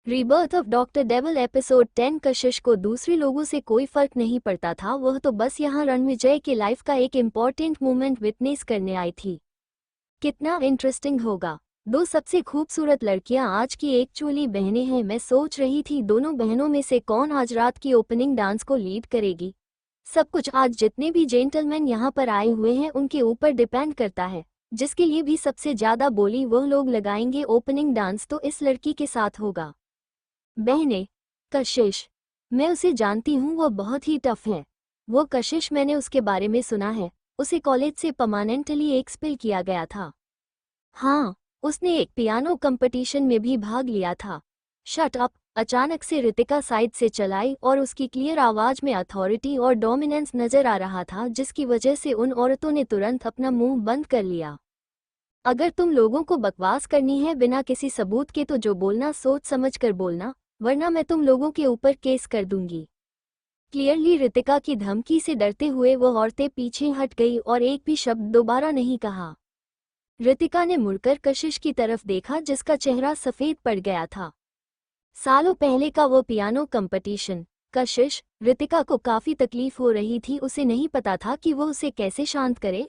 Rebirth of doctor devil episode 10। कशिश को दूसरे लोगों से कोई फर्क नहीं पड़ता था, वह तो बस यहाँ रणविजय के लाइफ का एक इम्पॉर्टेंट मोमेंट विटनेस करने आई थी। कितना इंटरेस्टिंग होगा। दो सबसे खूबसूरत लड़कियां आज की एक्चुअली बहनें हैं। मैं सोच रही थी दोनों बहनों में से कौन आज रात की ओपनिंग डांस को लीड करेगी। सब कुछ आज जितने भी जेंटलमैन यहाँ पर आए हुए हैं उनके ऊपर डिपेंड करता है। जिसके लिए भी सबसे ज्यादा बोली वह लोग लगाएंगे ओपनिंग डांस तो इस लड़की के साथ होगा। बहने, कशिश, मैं उसे जानती हूँ, वह बहुत ही टफ है। वो कशिश, मैंने उसके बारे में सुना है। उसे कॉलेज से परमानेंटली एक्सपेल किया गया था। हाँ, उसने एक पियानो कंपटीशन में भी भाग लिया था। शट अप, अचानक से रितिका साइड से चलाई और उसकी क्लियर आवाज में अथॉरिटी और डोमिनेंस नजर आ रहा था, जिसकी वजह से उन औरतों ने तुरंत अपना मुंह बंद कर लिया। अगर तुम लोगों को बकवास करनी है बिना किसी सबूत के तो जो बोलना सोच समझ कर बोलना, वरना मैं तुम लोगों के ऊपर केस कर दूंगी। क्लियरली रितिका की धमकी से डरते हुए वो औरतें पीछे हट गई और एक भी शब्द दोबारा नहीं कहा। रितिका ने मुड़कर कशिश की तरफ देखा जिसका चेहरा सफेद पड़ गया था। सालों पहले का वो पियानो कंपटीशन। कशिश, रितिका को काफी तकलीफ हो रही थी, उसे नहीं पता था कि वो उसे कैसे शांत करे।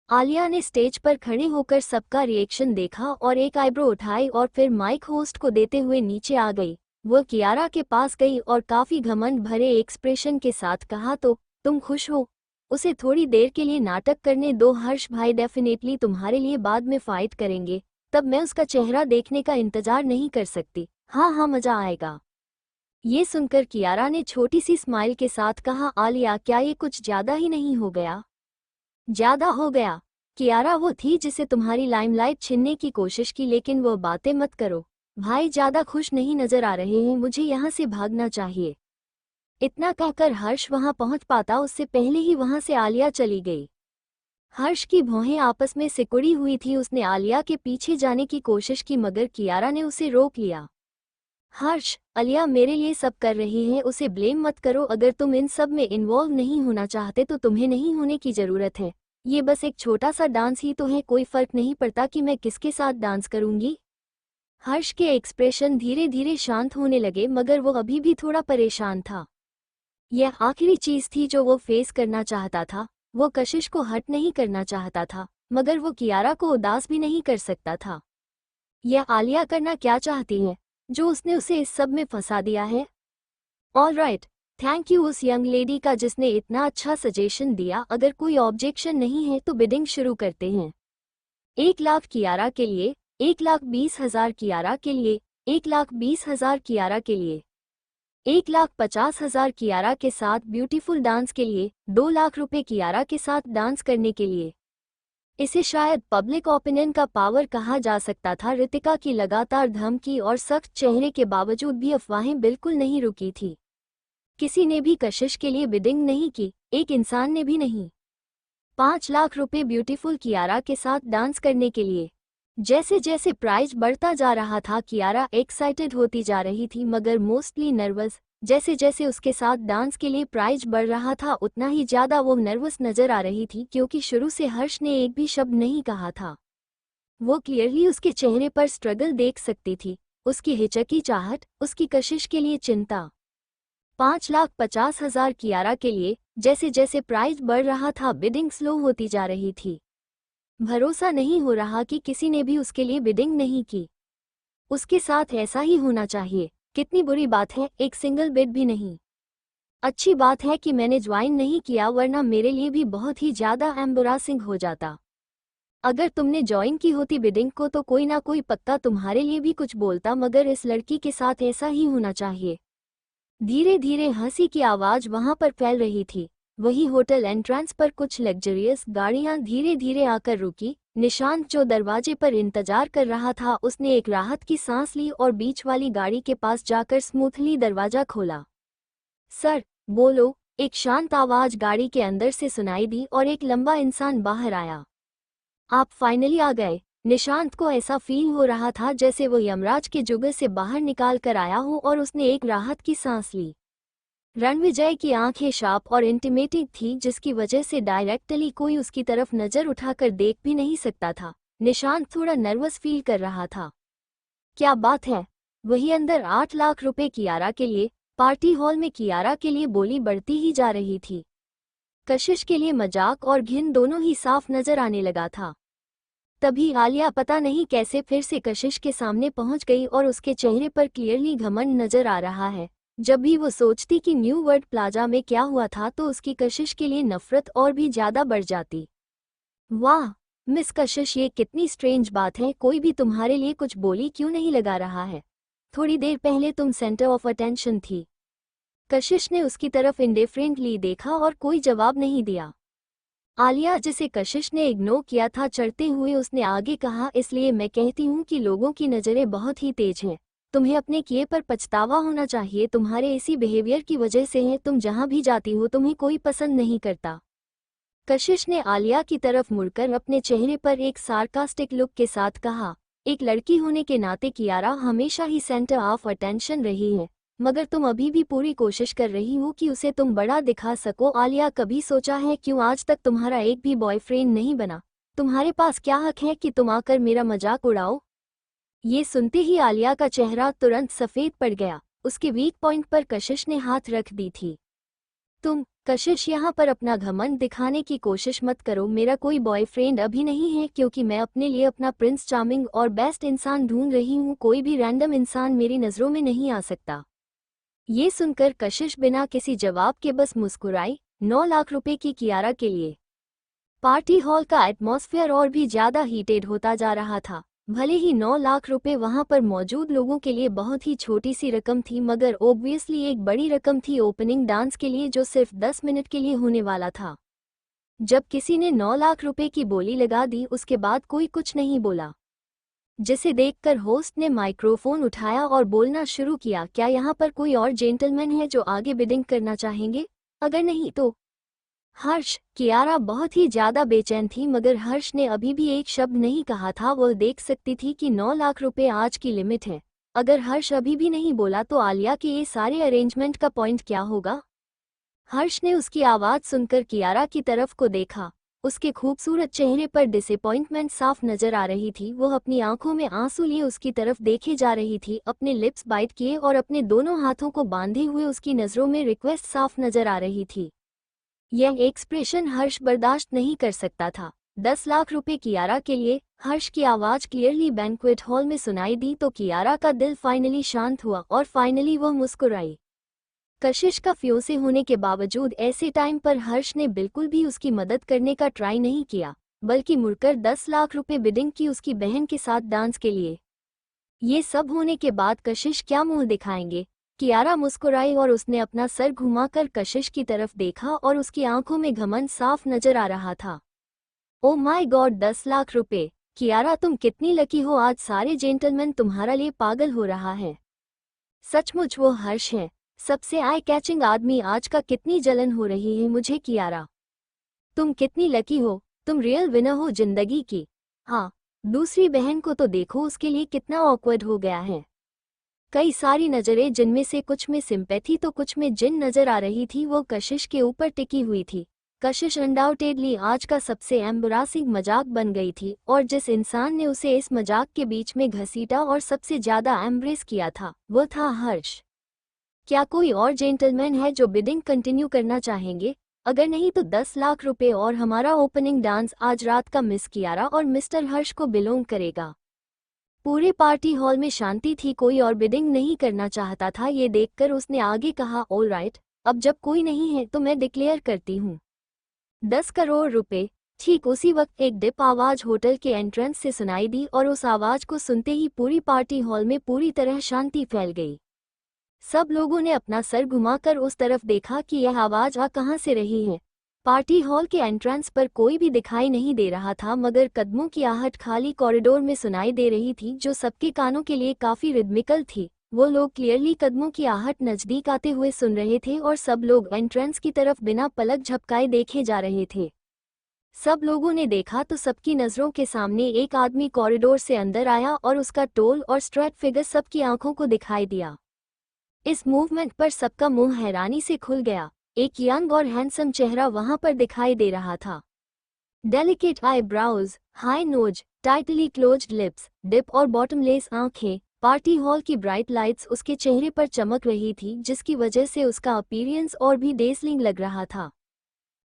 आलिया ने स्टेज पर खड़े होकर सबका रिएक्शन देखा और एक आईब्रो उठाई और फिर माइक होस्ट को देते हुए नीचे आ गई। वो कियारा के पास गई और काफी घमंड भरे एक्सप्रेशन के साथ कहा, तो तुम खुश हो? उसे थोड़ी देर के लिए नाटक करने दो हर्ष भाई, डेफिनेटली तुम्हारे लिए बाद में फाइट करेंगे, तब मैं उसका चेहरा देखने का इंतजार नहीं कर सकती। हाँ हाँ, मजा आएगा। ये सुनकर कियारा ने छोटी सी स्माइल के साथ कहा, आलिया क्या ये कुछ ज्यादा ही नहीं हो गया? ज्यादा हो गया। कियारा वो थी जिसे तुम्हारी लाइमलाइट छीनने की कोशिश की, लेकिन वो बातें मत करो। भाई ज्यादा खुश नहीं नजर आ रहे हैं, मुझे यहाँ से भागना चाहिए। इतना कहकर हर्ष वहां पहुंच पाता उससे पहले ही वहां से आलिया चली गई। हर्ष की भौहें आपस में सिकुड़ी हुई थी। उसने आलिया के पीछे जाने की कोशिश की मगर कियारा ने उसे रोक लिया। हर्ष, आलिया मेरे लिए सब कर रही है, उसे ब्लेम मत करो। अगर तुम इन सब में इन्वॉल्व नहीं होना चाहते तो तुम्हें नहीं होने की जरूरत है। ये बस एक छोटा सा डांस ही तो है, कोई फर्क नहीं पड़ता कि मैं किसके साथ डांस करूंगी। हर्ष के एक्सप्रेशन धीरे धीरे शांत होने लगे मगर वो अभी भी थोड़ा परेशान था। यह आखिरी चीज थी जो वो फेस करना चाहता था। वो कशिश को हर्ट नहीं करना चाहता था मगर वो कियारा को उदास भी नहीं कर सकता था। यह आलिया करना क्या चाहती है जो उसने उसे इस सब में फंसा दिया है? ऑलराइट, थैंक यू उस यंग लेडी का जिसने इतना अच्छा सजेशन दिया। अगर कोई ऑब्जेक्शन नहीं है तो बिडिंग शुरू करते हैं। 1 लाख कियारा के लिए, 1,20,000 कियारा के लिए, 1,20,000 कियारा के लिए, 1,50,000 कियारा के साथ ब्यूटीफुल डांस के लिए, 2 लाख रुपए कियारा के साथ डांस करने के लिए। इसे शायद पब्लिक ओपिनियन का पावर कहा जा सकता था। रितिका की लगातार धमकी और सख्त चेहरे के बावजूद भी अफवाहें बिल्कुल नहीं रुकी थी। किसी ने भी कशिश के लिए बिडिंग नहीं की, एक इंसान ने भी नहीं। 5 लाख रुपए ब्यूटीफुल कियारा के साथ डांस करने के लिए। जैसे जैसे प्राइज बढ़ता जा रहा था कियारा एक्साइटेड होती जा रही थी मगर मोस्टली नर्वस। जैसे जैसे उसके साथ डांस के लिए प्राइज बढ़ रहा था उतना ही ज्यादा वो नर्वस नजर आ रही थी, क्योंकि शुरू से हर्ष ने एक भी शब्द नहीं कहा था। वो क्लियरली उसके चेहरे पर स्ट्रगल देख सकती थी, उसकी हिचकी चाहट, उसकी कशिश के लिए चिंता। 5,50,000 कियारा के लिए। जैसे जैसे प्राइज बढ़ रहा था बिडिंग स्लो होती जा रही थी। भरोसा नहीं हो रहा कि किसी ने भी उसके लिए बिडिंग नहीं की। उसके साथ ऐसा ही होना चाहिए। कितनी बुरी बात है, एक सिंगल बिड भी नहीं। अच्छी बात है कि मैंने ज्वाइन नहीं किया, वरना मेरे लिए भी बहुत ही ज्यादा एम्बरासिंग हो जाता। अगर तुमने ज्वाइन की होती बिडिंग को तो कोई ना कोई पक्का तुम्हारे लिए भी कुछ बोलता, मगर इस लड़की के साथ ऐसा ही होना चाहिए। धीरे धीरे हंसी की आवाज वहां पर फैल रही थी। वही होटल एंट्रेंस पर कुछ लग्जरियस गाड़ियां धीरे धीरे आकर रुकी। निशांत जो दरवाजे पर इंतजार कर रहा था उसने एक राहत की सांस ली और बीच वाली गाड़ी के पास जाकर स्मूथली दरवाजा खोला। सर, बोलो, एक शांत आवाज गाड़ी के अंदर से सुनाई दी और एक लंबा इंसान बाहर आया। आप फाइनली आ गए। निशांत को ऐसा फील हो रहा था जैसे वो यमराज के जुगल से बाहर निकाल कर आया हो और उसने एक राहत की सांस ली। रणविजय की आंखें शार्प और इंटिमेटिंग थी, जिसकी वजह से डायरेक्टली कोई उसकी तरफ नजर उठाकर देख भी नहीं सकता था। निशांत थोड़ा नर्वस फील कर रहा था। क्या बात है? वही अंदर 8 लाख रुपए कियारा के लिए। पार्टी हॉल में कियारा के लिए बोली बढ़ती ही जा रही थी। कशिश के लिए मजाक और घिन दोनों ही साफ नजर आने लगा था। तभी आलिया पता नहीं कैसे फिर से कशिश के सामने पहुंच गई और उसके चेहरे पर क्लियरली घमंड नजर आ रहा है। जब भी वो सोचती कि न्यू वर्ल्ड प्लाजा में क्या हुआ था तो उसकी कशिश के लिए नफरत और भी ज्यादा बढ़ जाती। वाह मिस कशिश, ये कितनी स्ट्रेंज बात है, कोई भी तुम्हारे लिए कुछ बोली क्यों नहीं लगा रहा है? थोड़ी देर पहले तुम सेंटर ऑफ अटेंशन थी। कशिश ने उसकी तरफ इंडिफरेंटली देखा और कोई जवाब नहीं दिया। आलिया, जिसे कशिश ने इग्नोर किया था, चढ़ते हुए उसने आगे कहा, इसलिए मैं कहती हूँ कि लोगों की नज़रें बहुत ही तेज हैं। तुम्हें अपने किए पर पछतावा होना चाहिए। तुम्हारे इसी बिहेवियर की वजह से है तुम जहाँ भी जाती हो तुम्हें कोई पसंद नहीं करता। कशिश ने आलिया की तरफ मुड़कर अपने चेहरे पर एक सार्कास्टिक लुक के साथ कहा, एक लड़की होने के नाते कियारा हमेशा ही सेंटर ऑफ अटेंशन रही है, मगर तुम अभी भी पूरी कोशिश कर रही हो कि उसे तुम बड़ा दिखा सको। आलिया, कभी सोचा है क्यों आज तक तुम्हारा एक भी बॉयफ्रेंड नहीं बना? तुम्हारे पास क्या हक है कि तुम आकर मेरा मजाक उड़ाओ? ये सुनते ही आलिया का चेहरा तुरंत सफ़ेद पड़ गया। उसके वीक पॉइंट पर कशिश ने हाथ रख दी थी। कशिश, यहाँ पर अपना घमंड दिखाने की कोशिश मत करो। मेरा कोई बॉयफ्रेंड अभी नहीं है क्योंकि मैं अपने लिए अपना प्रिंस चार्मिंग और बेस्ट इंसान ढूंढ रही हूँ। कोई भी रैंडम इंसान मेरी नज़रों में नहीं आ सकता। ये सुनकर कशिश बिना किसी जवाब के बस मुस्कुराई। 9 लाख रुपए की कियारा के लिए। पार्टी हॉल का एटमॉस्फेयर और भी ज्यादा हीटेड होता जा रहा था। भले ही 9 लाख रुपए वहां पर मौजूद लोगों के लिए बहुत ही छोटी सी रकम थी, मगर ऑब्वियसली एक बड़ी रकम थी ओपनिंग डांस के लिए जो सिर्फ 10 मिनट के लिए होने वाला था। जब किसी ने 9 लाख रुपए की बोली लगा दी उसके बाद कोई कुछ नहीं बोला, जिसे देखकर होस्ट ने माइक्रोफोन उठाया और बोलना शुरू किया, क्या यहाँ पर कोई और जेंटलमैन है जो आगे बिडिंग करना चाहेंगे? अगर नहीं तो हर्ष। कियारा बहुत ही ज्यादा बेचैन थी, मगर हर्ष ने अभी भी एक शब्द नहीं कहा था। वह देख सकती थी कि 9 लाख रुपए आज की लिमिट है। अगर हर्ष अभी भी नहीं बोला तो आलिया के ये सारे अरेंजमेंट का पॉइंट क्या होगा? हर्ष ने उसकी आवाज सुनकर कियारा की तरफ को देखा। उसके खूबसूरत चेहरे पर डिसअपॉइंटमेंट साफ नजर आ रही थी। वह अपनी आंखों में आंसू लिए उसकी तरफ देखे जा रही थी, अपने लिप्स बाइट किए और अपने दोनों हाथों को बांधे हुए उसकी नजरों में रिक्वेस्ट साफ नजर आ रही थी। यह एक्सप्रेशन हर्ष बर्दाश्त नहीं कर सकता था। 10 लाख रुपए कियारा के लिए। हर्ष की आवाज क्लियरली बैंक्वेट हॉल में सुनाई दी तो कियारा का दिल फाइनली शांत हुआ और फाइनली वह मुस्कुराई। कशिश का फ्योंसे होने के बावजूद ऐसे टाइम पर हर्ष ने बिल्कुल भी उसकी मदद करने का ट्राई नहीं किया, बल्कि मुड़कर 10 लाख रुपए बिडिंग की उसकी बहन के साथ डांस के लिए। ये सब होने के बाद कशिश क्या मुंह दिखाएंगे? कियारा मुस्कुराई और उसने अपना सर घुमाकर कशिश की तरफ देखा और उसकी आंखों में घमंड साफ नजर आ रहा था। ओ माय गॉड, 10 लाख रुपए! कियारा, तुम कितनी लकी हो, आज सारे जेंटलमैन तुम्हारा लिए पागल हो रहा है। सचमुच वो हर्ष है, सबसे आई कैचिंग आदमी। आज का कितनी जलन हो रही है मुझे कियारा। तुम कितनी लकी हो, तुम रियल विनर हो जिंदगी की। हाँ, दूसरी बहन को तो देखो, उसके लिए कितना ऑकवर्ड हो गया है। कई सारी नज़रें, जिनमें से कुछ में सिंपैथी तो कुछ में जिन नजर आ रही थी, वो कशिश के ऊपर टिकी हुई थी। कशिश अनडाउटेडली आज का सबसे एम्बरासिंग मजाक बन गई थी, और जिस इंसान ने उसे इस मजाक के बीच में घसीटा और सबसे ज्यादा एम्ब्रेस किया था वो था हर्ष। क्या कोई और जेंटलमैन है जो बिडिंग कंटिन्यू करना चाहेंगे? अगर नहीं तो 10 लाख रुपए और हमारा ओपनिंग डांस आज रात का मिस कियारा और मिस्टर हर्ष को बिलोंग करेगा। पूरे पार्टी हॉल में शांति थी, कोई और बिडिंग नहीं करना चाहता था। ये देखकर उसने आगे कहा, ऑल राइट, अब जब कोई नहीं है तो मैं डिक्लेयर करती हूँ 10 करोड़ रुपए। ठीक उसी वक्त एक डिप आवाज होटल के एंट्रेंस से सुनाई दी और उस आवाज को सुनते ही पूरी पार्टी हॉल में पूरी तरह शांति फैल गई। सब लोगों ने अपना सर घुमाकर उस तरफ देखा कि यह आवाज आ कहाँ से रही है। पार्टी हॉल के एंट्रेंस पर कोई भी दिखाई नहीं दे रहा था, मगर कदमों की आहट खाली कॉरिडोर में सुनाई दे रही थी, जो सबके कानों के लिए काफी रिदमिकल थी। वो लोग क्लियरली कदमों की आहट नजदीक आते हुए सुन रहे थे और सब लोग एंट्रेंस की तरफ बिना पलक झपकाए देखे जा रहे थे। सब लोगों ने देखा तो सबकी नजरों के सामने एक आदमी कॉरिडोर से अंदर आया और उसका टोल और स्ट्रेट फिगर सबकी आंखों को दिखाई दिया। इस मूवमेंट पर सबका मुंह हैरानी से खुल गया। एक यंग और हैंडसम चेहरा वहां पर दिखाई दे रहा था। Delicate eyebrows, high nose, tightly closed lips, deep और बॉटमलेस आंखें, पार्टी हॉल की ब्राइट लाइट्स उसके चेहरे पर चमक रही थी, जिसकी वजह से उसका अपीयरेंस और भी डेज़लिंग लग रहा था।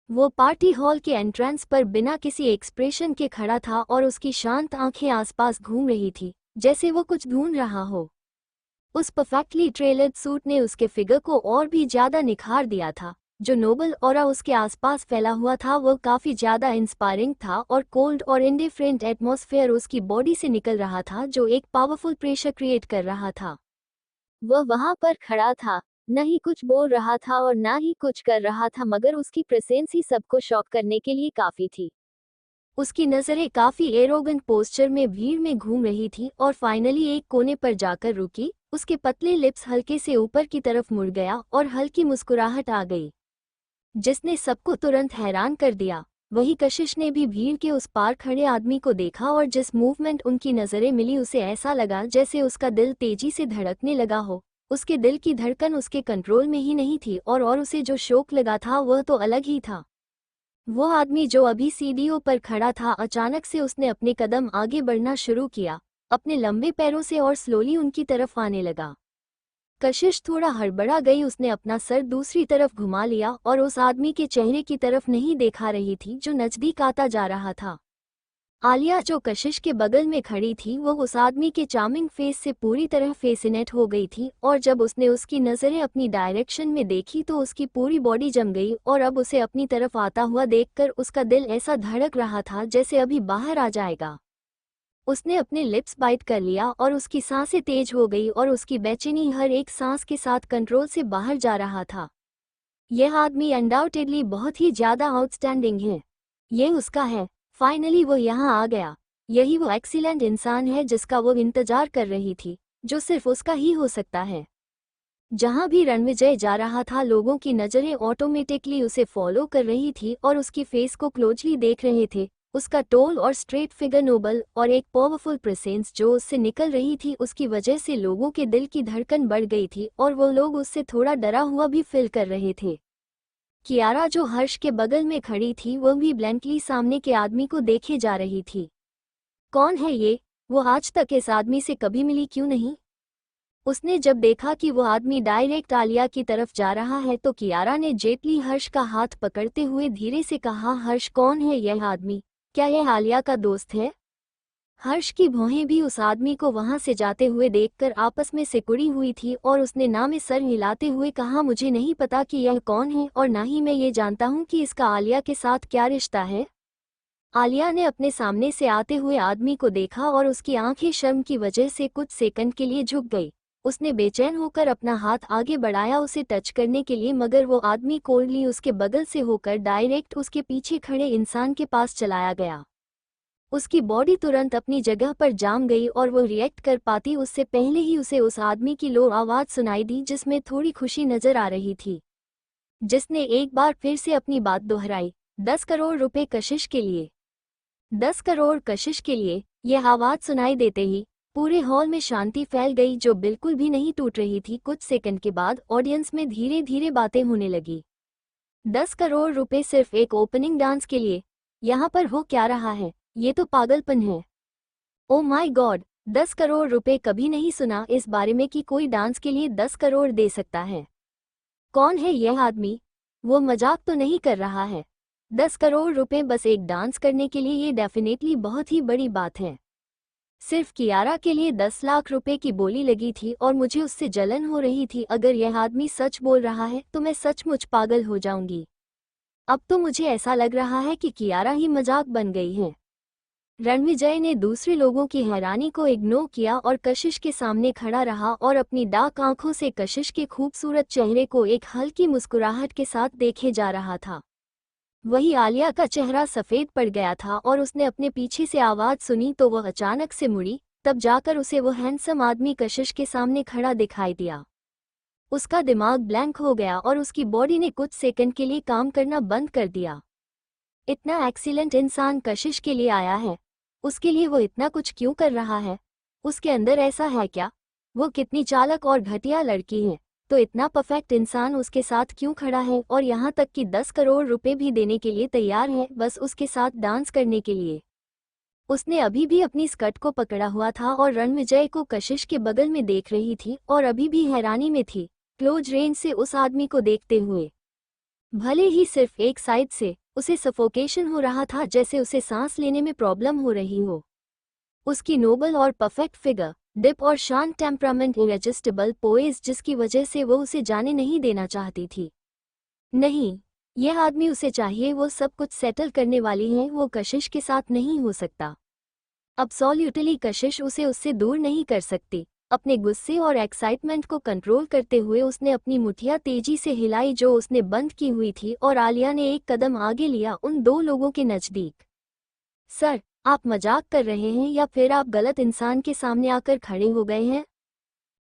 वो पार्टी हॉल के एंट्रेंस पर बिना किसी एक्सप्रेशन के खड़ा था और उसकी शांत आंखें आसपास घूम रही थी, जैसे वो कुछ ढूंढ रहा हो। उस परफेक्टली टेलर्ड सूट ने उसके फिगर को और भी ज्यादा निखार दिया था। जो नोबल ऑरा उसके आसपास फैला हुआ था वो काफी ज्यादा इंस्पायरिंग था, और कोल्ड और इंडिफरेंट एटमॉस्फेयर उसकी बॉडी से निकल रहा था जो एक पावरफुल प्रेशर क्रिएट कर रहा था। वह वहां पर खड़ा था, न ही कुछ बोल रहा था और न ही कुछ कर रहा था, मगर उसकी प्रेजेंस ही सबको शॉक करने के लिए काफी थी। उसकी नजरें काफी एरोगेंट पोस्चर में भीड़ में घूम रही थी और फाइनली एक कोने पर जाकर रुकी। उसके पतले लिप्स हल्के से ऊपर की तरफ मुड़ गया और हल्की मुस्कुराहट आ गई, जिसने सबको तुरंत हैरान कर दिया। वही कशिश ने भी भीड़ के उस पार खड़े आदमी को देखा और जिस मूवमेंट उनकी नजरें मिली उसे ऐसा लगा जैसे उसका दिल तेजी से धड़कने लगा हो। उसके दिल की धड़कन उसके कंट्रोल में ही नहीं थी, और उसे जो शौक लगा था वह तो अलग ही था। वो आदमी जो अभी सीढ़ियों पर खड़ा था, अचानक से उसने अपने कदम आगे बढ़ना शुरू किया, अपने लंबे पैरों से, और स्लोली उनकी तरफ आने लगा। कशिश थोड़ा हड़बड़ा गई। उसने अपना सर दूसरी तरफ घुमा लिया और उस आदमी के चेहरे की तरफ नहीं देखा रही थी जो नजदीक आता जा रहा था। आलिया जो कशिश के बगल में खड़ी थी, वो उस आदमी के चार्मिंग फेस से पूरी तरह फेसिनेट हो गई थी, और जब उसने उसकी नज़रें अपनी डायरेक्शन में देखी तो उसकी पूरी बॉडी जम गई, और अब उसे अपनी तरफ आता हुआ देखकर उसका दिल ऐसा धड़क रहा था जैसे अभी बाहर आ जाएगा। उसने अपने लिप्स बाइट कर लिया और उसकी सांसें तेज हो गई और उसकी बेचैनी हर एक सांस के साथ कंट्रोल से बाहर जा रहा था। यह आदमी अनडाउटेडली बहुत ही ज्यादा आउटस्टैंडिंग है। ये उसका है। फाइनली वो यहाँ आ गया। यही वो एक्सीलेंट इंसान है जिसका वो इंतजार कर रही थी, जो सिर्फ उसका ही हो सकता है। जहाँ भी रणविजय जा रहा था, लोगों की नज़रें ऑटोमेटिकली उसे फॉलो कर रही थी और उसकी फेस को क्लोजली देख रहे थे। उसका टोल और स्ट्रेट फिगर, नोबल और एक पावरफुल प्रेजेंस जो उससे निकल रही थी, उसकी वजह से लोगों के दिल की धड़कन बढ़ गई थी और वो लोग उससे थोड़ा डरा हुआ भी फील कर रहे थे। कियारा जो हर्ष के बगल में खड़ी थी, वह भी ब्लैंकली सामने के आदमी को देखे जा रही थी। कौन है ये? वो आज तक इस आदमी से कभी मिली क्यों नहीं? उसने जब देखा कि वो आदमी डायरेक्ट आलिया की तरफ जा रहा है तो कियारा ने जेटली हर्ष का हाथ पकड़ते हुए धीरे से कहा, हर्ष कौन है यह आदमी? क्या यह आलिया का दोस्त है? हर्ष की भौहें भी उस आदमी को वहां से जाते हुए देखकर आपस में सिकुड़ी हुई थी और उसने ना में सर हिलाते हुए कहा, मुझे नहीं पता कि यह कौन है और ना ही मैं ये जानता हूँ कि इसका आलिया के साथ क्या रिश्ता है। आलिया ने अपने सामने से आते हुए आदमी को देखा और उसकी आंखें शर्म की वजह से कुछ सेकंड के लिए झुक गई। उसने बेचैन होकर अपना हाथ आगे बढ़ाया उसे टच करने के लिए, मगर वो आदमी कोल्डली उसके बगल से होकर डायरेक्ट उसके पीछे खड़े इंसान के पास चलाया गया। उसकी बॉडी तुरंत अपनी जगह पर जाम गई और वो रिएक्ट कर पाती उससे पहले ही उसे उस आदमी की लो आवाज सुनाई दी जिसमें थोड़ी खुशी नजर आ रही थी, जिसने एक बार फिर से अपनी बात दोहराई। 10 करोड़ रुपए कशिश के लिए। 10 करोड़ कशिश के लिए। यह आवाज सुनाई देते ही पूरे हॉल में शांति फैल गई जो बिल्कुल भी नहीं टूट रही थी। कुछ सेकंड के बाद ऑडियंस में धीरे धीरे बातें होने लगी। 10 करोड़ रुपए सिर्फ एक ओपनिंग डांस के लिए? यहाँ पर हो क्या रहा है? ये तो पागलपन है। ओ माय गॉड, 10 करोड़ रुपए! कभी नहीं सुना इस बारे में कि कोई डांस के लिए 10 करोड़ दे सकता है। कौन है यह आदमी? वो मजाक तो नहीं कर रहा है? 10 करोड़ रुपए बस एक डांस करने के लिए, ये डेफिनेटली बहुत ही बड़ी बात है। सिर्फ कियारा के लिए 10 लाख रुपए की बोली लगी थी और मुझे उससे जलन हो रही थी। अगर यह आदमी सच बोल रहा है तो मैं सचमुच पागल हो जाऊंगी। अब तो मुझे ऐसा लग रहा है कि कियारा ही मजाक बन गई है। रणविजय ने दूसरे लोगों की हैरानी को इग्नोर किया और कशिश के सामने खड़ा रहा और अपनी डार्क आंखों से कशिश के खूबसूरत चेहरे को एक हल्की मुस्कुराहट के साथ देखे जा रहा था। वही आलिया का चेहरा सफेद पड़ गया था और उसने अपने पीछे से आवाज सुनी तो वह अचानक से मुड़ी, तब जाकर उसे वो हैंडसम आदमी कशिश के सामने खड़ा दिखाई दिया। उसका दिमाग ब्लैंक हो गया और उसकी बॉडी ने कुछ सेकंड के लिए काम करना बंद कर दिया। इतना एक्सीलेंट इंसान कशिश के लिए आया है, उसके लिए वो इतना कुछ क्यों कर रहा है? उसके अंदर ऐसा है क्या? वो कितनी चालाक और घटिया लड़की है, तो इतना परफेक्ट इंसान उसके साथ क्यों खड़ा है और यहाँ तक कि 10 करोड़ रुपए भी देने के लिए तैयार है बस उसके साथ डांस करने के लिए। उसने अभी भी अपनी स्कर्ट को पकड़ा हुआ था और रणविजय को कशिश के बगल में देख रही थी और अभी भी हैरानी में थी क्लोज रेंज से उस आदमी को देखते हुए। भले ही सिर्फ एक साइड से उसे सफोकेशन हो रहा था, जैसे उसे सांस लेने में प्रॉब्लम हो रही हो। उसकी नोबल और परफेक्ट फिगर, डिप और शांत टेम्परामेंट, इरेजिस्टिबल पोएज जिसकी वजह से वो उसे जाने नहीं देना चाहती थी। नहीं, यह आदमी उसे चाहिए, वो सब कुछ सेटल करने वाली है, वो कशिश के साथ नहीं हो सकता। अब्सोल्यूटली कशिश उसे उससे दूर नहीं कर सकती। अपने गुस्से और एक्साइटमेंट को कंट्रोल करते हुए उसने अपनी मुठिया तेजी से हिलाई जो उसने बंद की हुई थी और आलिया ने एक कदम आगे लिया उन दो लोगों के नज़दीक। सर, आप मजाक कर रहे हैं या फिर आप गलत इंसान के सामने आकर खड़े हो गए हैं?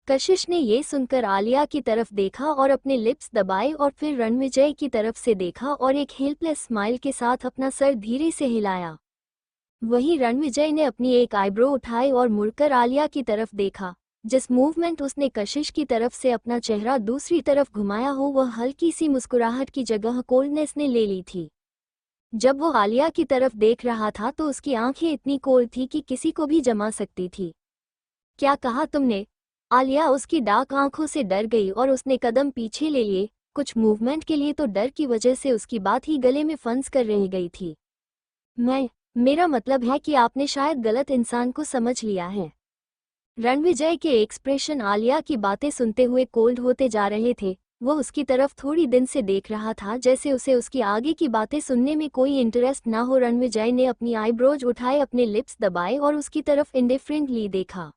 कशिश ने ये सुनकर आलिया की तरफ देखा और अपने लिप्स दबाए और फिर रणविजय की तरफ से देखा और एक हेल्पलेस स्माइल के साथ अपना सर धीरे से हिलाया। वहीं रणविजय ने अपनी एक आईब्रो उठाई और मुड़कर आलिया की तरफ देखा। जिस मूवमेंट उसने कशिश की तरफ से अपना चेहरा दूसरी तरफ घुमाया हो वह हल्की सी मुस्कुराहट की जगह कोल्डनेस ने ले ली थी। जब वो आलिया की तरफ देख रहा था तो उसकी आंखें इतनी कोल्ड थी कि किसी को भी जमा सकती थी। क्या कहा तुमने? आलिया उसकी डार्क आंखों से डर गई और उसने कदम पीछे ले लिए। कुछ मूवमेंट के लिए तो डर की वजह से उसकी बात ही गले में फंस कर रह गई थी। मेरा मतलब है कि आपने शायद गलत इंसान को समझ लिया है। रणविजय के एक्सप्रेशन आलिया की बातें सुनते हुए कोल्ड होते जा रहे थे। वो उसकी तरफ थोड़ी दिन से देख रहा था जैसे उसे उसकी आगे की बातें सुनने में कोई इंटरेस्ट ना हो। रणविजय ने अपनी आईब्रोज उठाए, अपने लिप्स दबाए और उसकी तरफ इंडिफरेंटली देखा।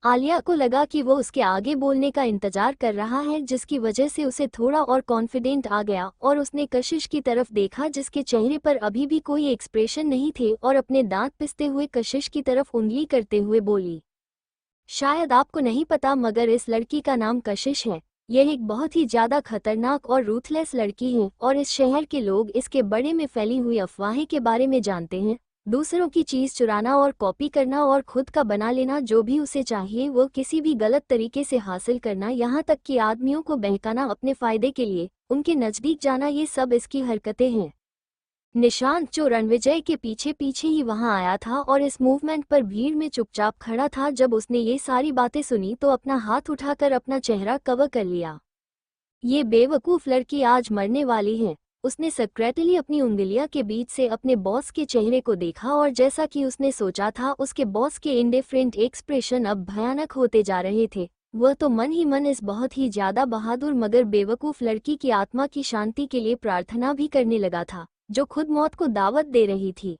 आलिया को लगा कि वो उसके आगे बोलने का इंतजार कर रहा है, जिसकी वजह से उसे थोड़ा और कॉन्फिडेंट आ गया और उसने कशिश की तरफ देखा जिसके चेहरे पर अभी भी कोई एक्सप्रेशन नहीं थे और अपने दांत पिसते हुए कशिश की तरफ उंगली करते हुए बोली, शायद आपको नहीं पता मगर इस लड़की का नाम कशिश है। यह एक बहुत ही ज्यादा खतरनाक और रूथलेस लड़की है और इस शहर के लोग इसके बारे में फैली हुई अफवाहें के बारे में जानते हैं। दूसरों की चीज चुराना और कॉपी करना और खुद का बना लेना, जो भी उसे चाहिए वो किसी भी गलत तरीके से हासिल करना, यहाँ तक कि आदमियों को बहकाना अपने फायदे के लिए, उनके नजदीक जाना, ये सब इसकी हरकतें हैं। निशांत जो रणविजय के पीछे पीछे ही वहां आया था और इस मूवमेंट पर भीड़ में चुपचाप खड़ा था, जब उसने ये सारी बातें सुनी तो अपना हाथ उठाकर अपना चेहरा कवर कर लिया। ये बेवकूफ लड़की आज मरने वाली है। उसने सेक्रेटली अपनी उंगलियां के बीच से अपने बॉस के चेहरे को देखा और जैसा कि उसने सोचा था उसके बॉस के इंडिफरेंट एक्सप्रेशन अब भयानक होते जा रहे थे। वह तो मन ही मन इस बहुत ही ज्यादा बहादुर मगर बेवकूफ लड़की की आत्मा की शांति के लिए प्रार्थना भी करने लगा था, जो खुद मौत को दावत दे रही थी।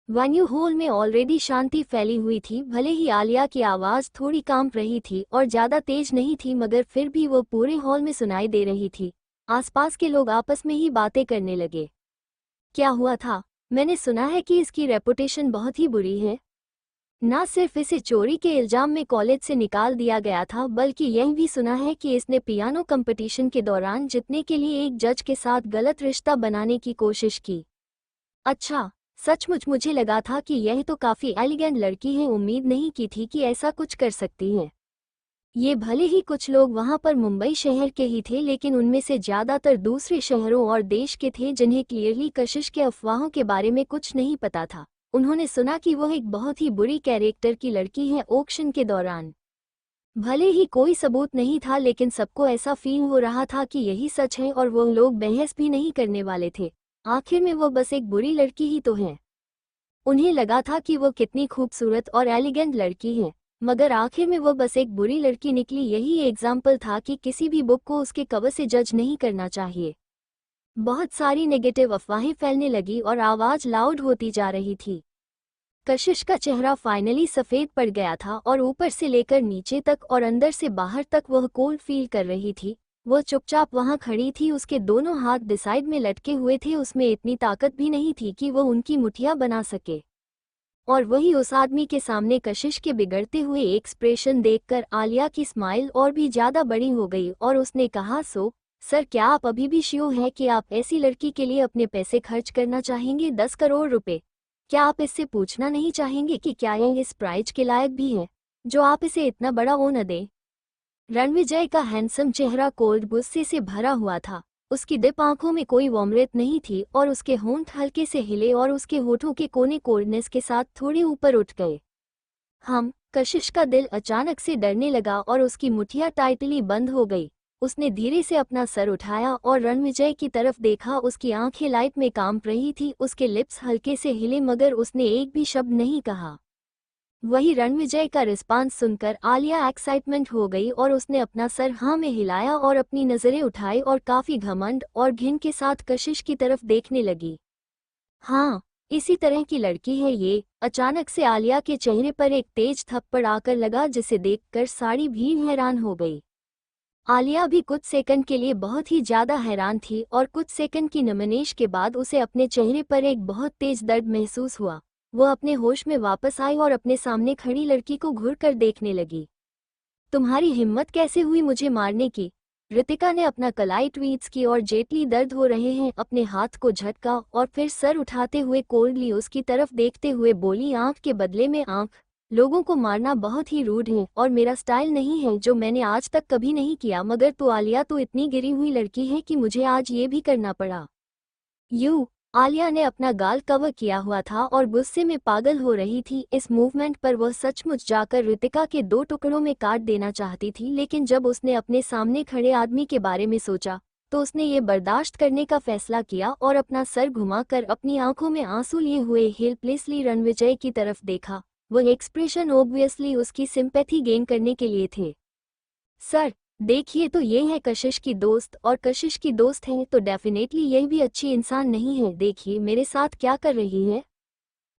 वान्यू हॉल में ऑलरेडी शांति फैली हुई थी। भले ही आलिया की आवाज थोड़ी कांप रही थी और ज्यादा तेज नहीं थी मगर फिर भी वो पूरे हॉल में सुनाई दे रही थी। आसपास के लोग आपस में ही बातें करने लगे। क्या हुआ था? मैंने सुना है कि इसकी रेपुटेशन बहुत ही बुरी है। ना सिर्फ इसे चोरी के इल्जाम में कॉलेज से निकाल दिया गया था, बल्कि यह भी सुना है कि इसने पियानो कंपटीशन के दौरान जीतने के लिए एक जज के साथ गलत रिश्ता बनाने की कोशिश की। अच्छा, सचमुच मुझे लगा था कि यह तो काफी एलिगेंट लड़की है, उम्मीद नहीं की थी कि ऐसा कुछ कर सकती है। ये भले ही कुछ लोग वहां पर मुंबई शहर के ही थे, लेकिन उनमें से ज्यादातर दूसरे शहरों और देश के थे जिन्हें क्लियरली कशिश के अफवाहों के बारे में कुछ नहीं पता था। उन्होंने सुना कि वह एक बहुत ही बुरी कैरेक्टर की लड़की है। ऑक्शन के दौरान भले ही कोई सबूत नहीं था, लेकिन सबको ऐसा फील हो रहा था कि यही सच है और वो लोग बहस भी नहीं करने वाले थे। आखिर में वो बस एक बुरी लड़की ही तो है। उन्हें लगा था कि वो कितनी खूबसूरत और एलिगेंट लड़की है, मगर आखिर में वो बस एक बुरी लड़की निकली। यही एग्जाम्पल था कि किसी भी बुक को उसके कवर से जज नहीं करना चाहिए। बहुत सारी नेगेटिव अफवाहें फैलने लगी और आवाज लाउड होती जा रही थी। कशिश का चेहरा फाइनली सफेद पड़ गया था और ऊपर से लेकर नीचे तक और अंदर से बाहर तक वह कोल्ड फील कर रही थी। वह चुपचाप वहां खड़ी थी, उसके दोनों हाथ डिसाइड में लटके हुए थे। उसमें इतनी ताकत भी नहीं थी कि वह उनकी मुठिया बना सके। और वही उस आदमी के सामने कशिश के बिगड़ते हुए एक्सप्रेशन देखकर आलिया की स्माइल और भी ज्यादा बड़ी हो गई और उसने कहा, सर, क्या आप अभी भी श्योर हैं कि आप ऐसी लड़की के लिए अपने पैसे खर्च करना चाहेंगे? 10 करोड़ रुपए। क्या आप इससे पूछना नहीं चाहेंगे कि क्या यह इस प्राइज के लायक भी है जो आप इसे इतना बड़ा ओनर दे? रणविजय का हैंडसम चेहरा कोल्ड गुस्से से भरा हुआ था। उसकी दीप आंखों में कोई वॉमरेत नहीं थी और उसके होंठ हल्के से हिले और उसके होठों के कोने कोल्डनेस के साथ थोड़े ऊपर उठ गए। कशिश का दिल अचानक से डरने लगा और उसकी मुठ्ठियां टाइटली बंद हो गई। उसने धीरे से अपना सर उठाया और रणविजय की तरफ देखा। उसकी आंखें लाइट में कांप रही थी, उसके लिप्स हल्के से हिले मगर उसने एक भी शब्द नहीं कहा। वही रणविजय का रिस्पांस सुनकर आलिया एक्साइटमेंट हो गई और उसने अपना सर हाँ में हिलाया और अपनी नजरें उठाई और काफी घमंड और घिन के साथ कशिश की तरफ देखने लगी। हाँ, इसी तरह की लड़की है ये। अचानक से आलिया के चेहरे पर एक तेज थप्पड़ आकर लगा जिसे देखकर सारी भीड़ हैरान हो गई। आलिया भी कुछ सेकंड के लिए बहुत ही ज्यादा हैरान थी और कुछ सेकंड की नमनीश के बाद उसे अपने चेहरे पर एक बहुत तेज दर्द महसूस हुआ। वो अपने होश में वापस आई और अपने सामने खड़ी लड़की को घूर कर देखने लगी। तुम्हारी हिम्मत कैसे हुई मुझे मारने की? रितिका ने अपना कलाई ट्वीट्स की और जेटली दर्द हो रहे हैं अपने हाथ को झटका और फिर सर उठाते हुए कोल्डली उसकी तरफ देखते हुए बोली, आंख के बदले में आंख। लोगों को मारना बहुत ही रूड है और मेरा स्टाइल नहीं है, जो मैंने आज तक कभी नहीं किया। मगर तो आलिया तो इतनी गिरी हुई लड़की है कि मुझे आज ये भी करना पड़ा। आलिया ने अपना गाल कवर किया हुआ था और गुस्से में पागल हो रही थी। इस मूवमेंट पर वह सचमुच जाकर रितिका के 2 टुकड़ों में काट देना चाहती थी, लेकिन जब उसने अपने सामने खड़े आदमी के बारे में सोचा तो उसने ये बर्दाश्त करने का फैसला किया और अपना सर घुमाकर अपनी आंखों में आंसू लिए हुए हेल्पलेसली रणविजय की तरफ देखा। वह एक्सप्रेशन ऑब्वियसली उसकी सिंपैथी गेन करने के लिए थे। सर देखिए, तो ये है कशिश की दोस्त, और कशिश की दोस्त है तो डेफिनेटली यह भी अच्छी इंसान नहीं है। देखिए मेरे साथ क्या कर रही है।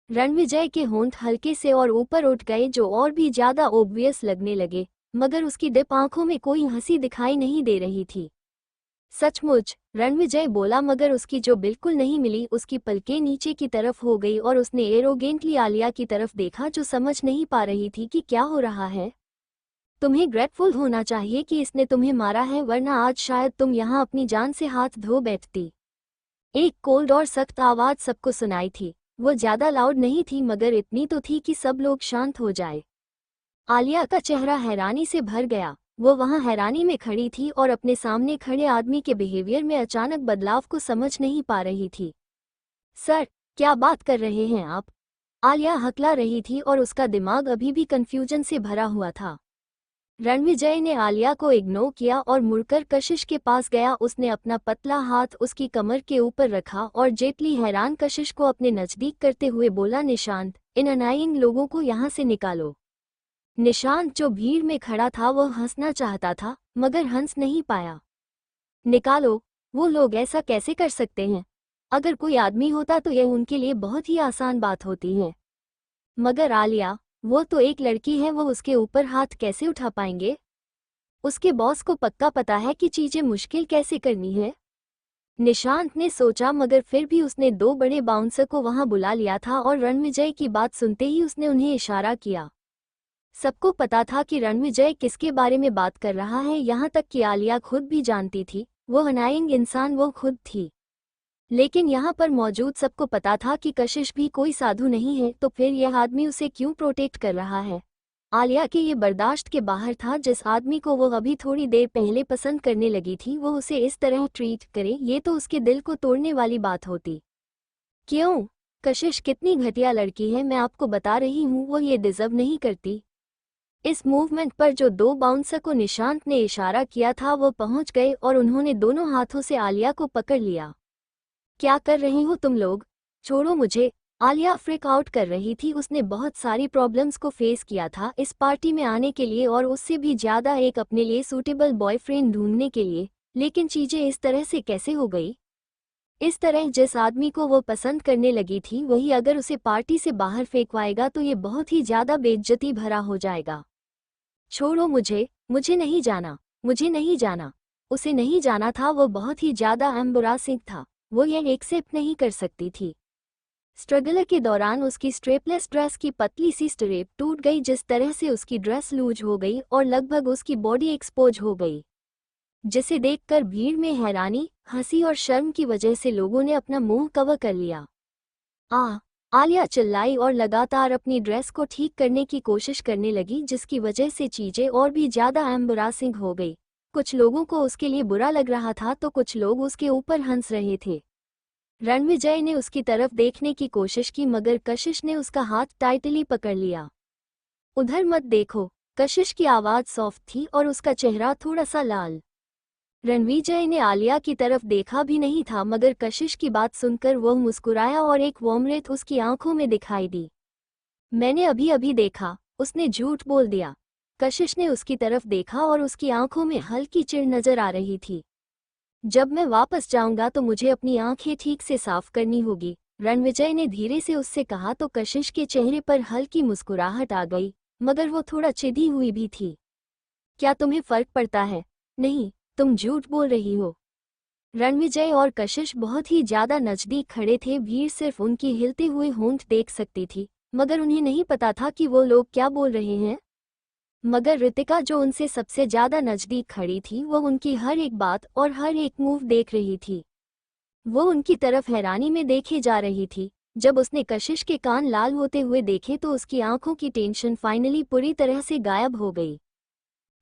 रणविजय के होंठ हल्के से और ऊपर उठ गए जो और भी ज्यादा ऑब्वियस लगने लगे, मगर उसकी दीप आंखों में कोई हंसी दिखाई नहीं दे रही थी। सचमुच, रणविजय बोला, मगर उसकी जो बिल्कुल नहीं मिली। उसकी पलकें नीचे की तरफ हो गई और उसने एरोगेंटली आलिया की तरफ देखा जो समझ नहीं पा रही थी कि क्या हो रहा है। तुम्हें ग्रेटफुल होना चाहिए कि इसने तुम्हें मारा है, वरना आज शायद तुम यहाँ अपनी जान से हाथ धो बैठती। एक कोल्ड और सख्त आवाज सबको सुनाई थी। वो ज्यादा लाउड नहीं थी मगर इतनी तो थी कि सब लोग शांत हो जाए। आलिया का चेहरा हैरानी से भर गया। वो वहाँ हैरानी में खड़ी थी और अपने सामने खड़े आदमी के बिहेवियर में अचानक बदलाव को समझ नहीं पा रही थी। सर, क्या बात कर रहे हैं आप? आलिया हकला रही थी और उसका दिमाग अभी भी कंफ्यूजन से भरा हुआ था। रणविजय ने आलिया को इग्नोर किया और मुड़कर कशिश के पास गया। उसने अपना पतला हाथ उसकी कमर के ऊपर रखा और जेटली हैरान कशिश को अपने नजदीक करते हुए बोला, निशांत, इन अनाइंग लोगों को यहाँ से निकालो। निशांत जो भीड़ में खड़ा था वह हंसना चाहता था मगर हंस नहीं पाया। निकालो? वो लोग ऐसा कैसे कर सकते हैं? अगर कोई आदमी होता तो यह उनके लिए बहुत ही आसान बात होती है। मगर आलिया, वो तो एक लड़की है, वो उसके ऊपर हाथ कैसे उठा पाएंगे? उसके बॉस को पक्का पता है कि चीजें मुश्किल कैसे करनी है। निशांत ने सोचा मगर फिर भी उसने 2 बड़े बाउंसर को वहां बुला लिया था और रणविजय की बात सुनते ही उसने उन्हें इशारा किया। सबको पता था कि रणविजय किसके बारे में बात कर रहा है, यहाँ तक कि आलिया खुद भी जानती थी। वो अनाइंग इंसान वो खुद थी। लेकिन यहाँ पर मौजूद सबको पता था कि कशिश भी कोई साधु नहीं है, तो फिर यह आदमी उसे क्यों प्रोटेक्ट कर रहा है। आलिया के ये बर्दाश्त के बाहर था। जिस आदमी को वो अभी थोड़ी देर पहले पसंद करने लगी थी वो उसे इस तरह ट्रीट करे, ये तो उसके दिल को तोड़ने वाली बात होती। क्यों? कशिश कितनी घटिया लड़की है, मैं आपको बता रही हूँ, वो ये डिजर्व नहीं करती। इस मूवमेंट पर जो 2 बाउंसर को निशांत ने इशारा किया था वो पहुंच गए और उन्होंने दोनों हाथों से आलिया को पकड़ लिया। क्या कर रहे हो तुम लोग? छोड़ो मुझे। आलिया फ्रिक आउट कर रही थी। उसने बहुत सारी प्रॉब्लम्स को फेस किया था इस पार्टी में आने के लिए और उससे भी ज्यादा एक अपने लिए सूटेबल बॉयफ्रेंड ढूंढने के लिए, लेकिन चीजें इस तरह से कैसे हो गई? इस तरह जिस आदमी को वो पसंद करने लगी थी वही अगर उसे पार्टी से बाहर फेंकवाएगा तो ये बहुत ही ज्यादा बेइज्जती भरा हो जाएगा। छोड़ो मुझे, मुझे नहीं जाना, मुझे नहीं जाना। उसे नहीं जाना था, वो बहुत ही ज्यादा एम्बरासिंग था। वो यह एक्सेप्ट नहीं कर सकती थी। स्ट्रगल के दौरान उसकी स्ट्रेपलेस ड्रेस की पतली सी स्ट्रेप टूट गई, जिस तरह से उसकी ड्रेस लूज हो गई और लगभग उसकी बॉडी एक्सपोज हो गई, जिसे देखकर भीड़ में हैरानी, हंसी और शर्म की वजह से लोगों ने अपना मुंह कवर कर लिया। आलिया चिल्लाई और लगातार अपनी ड्रेस को ठीक करने की कोशिश करने लगी, जिसकी वजह से चीजें और भी ज्यादा एम्बरासिंग हो गई। कुछ लोगों को उसके लिए बुरा लग रहा था तो कुछ लोग उसके ऊपर हंस रहे थे। रणविजय ने उसकी तरफ देखने की कोशिश की मगर कशिश ने उसका हाथ टाइटली पकड़ लिया। उधर मत देखो। कशिश की आवाज सॉफ्ट थी और उसका चेहरा थोड़ा सा लाल। रणविजय ने आलिया की तरफ देखा भी नहीं था मगर कशिश की बात सुनकर वह मुस्कुराया और एक वॉर्मरेथ उसकी आंखों में दिखाई दी। मैंने अभी अभी देखा, उसने झूठ बोल दिया। कशिश ने उसकी तरफ देखा और उसकी आंखों में हल्की चिढ़ नजर आ रही थी। जब मैं वापस जाऊंगा तो मुझे अपनी आंखें ठीक से साफ करनी होगी, रणविजय ने धीरे से उससे कहा तो कशिश के चेहरे पर हल्की मुस्कुराहट आ गई मगर वो थोड़ा चिढ़ी हुई भी थी। क्या तुम्हें फर्क पड़ता है? नहीं, तुम झूठ बोल रही हो। रणविजय और कशिश बहुत ही ज्यादा नजदीक खड़े थे। भीड़ सिर्फ उनकी हिलते हुए होंठ देख सकती थी मगर उन्हें नहीं पता था कि वो लोग क्या बोल रहे हैं। मगर रितिका जो उनसे सबसे ज्यादा नजदीक खड़ी थी वो उनकी हर एक बात और हर एक मूव देख रही थी। वो उनकी तरफ हैरानी में देखे जा रही थी। जब उसने कशिश के कान लाल होते हुए देखे तो उसकी आंखों की टेंशन फाइनली पूरी तरह से गायब हो गई।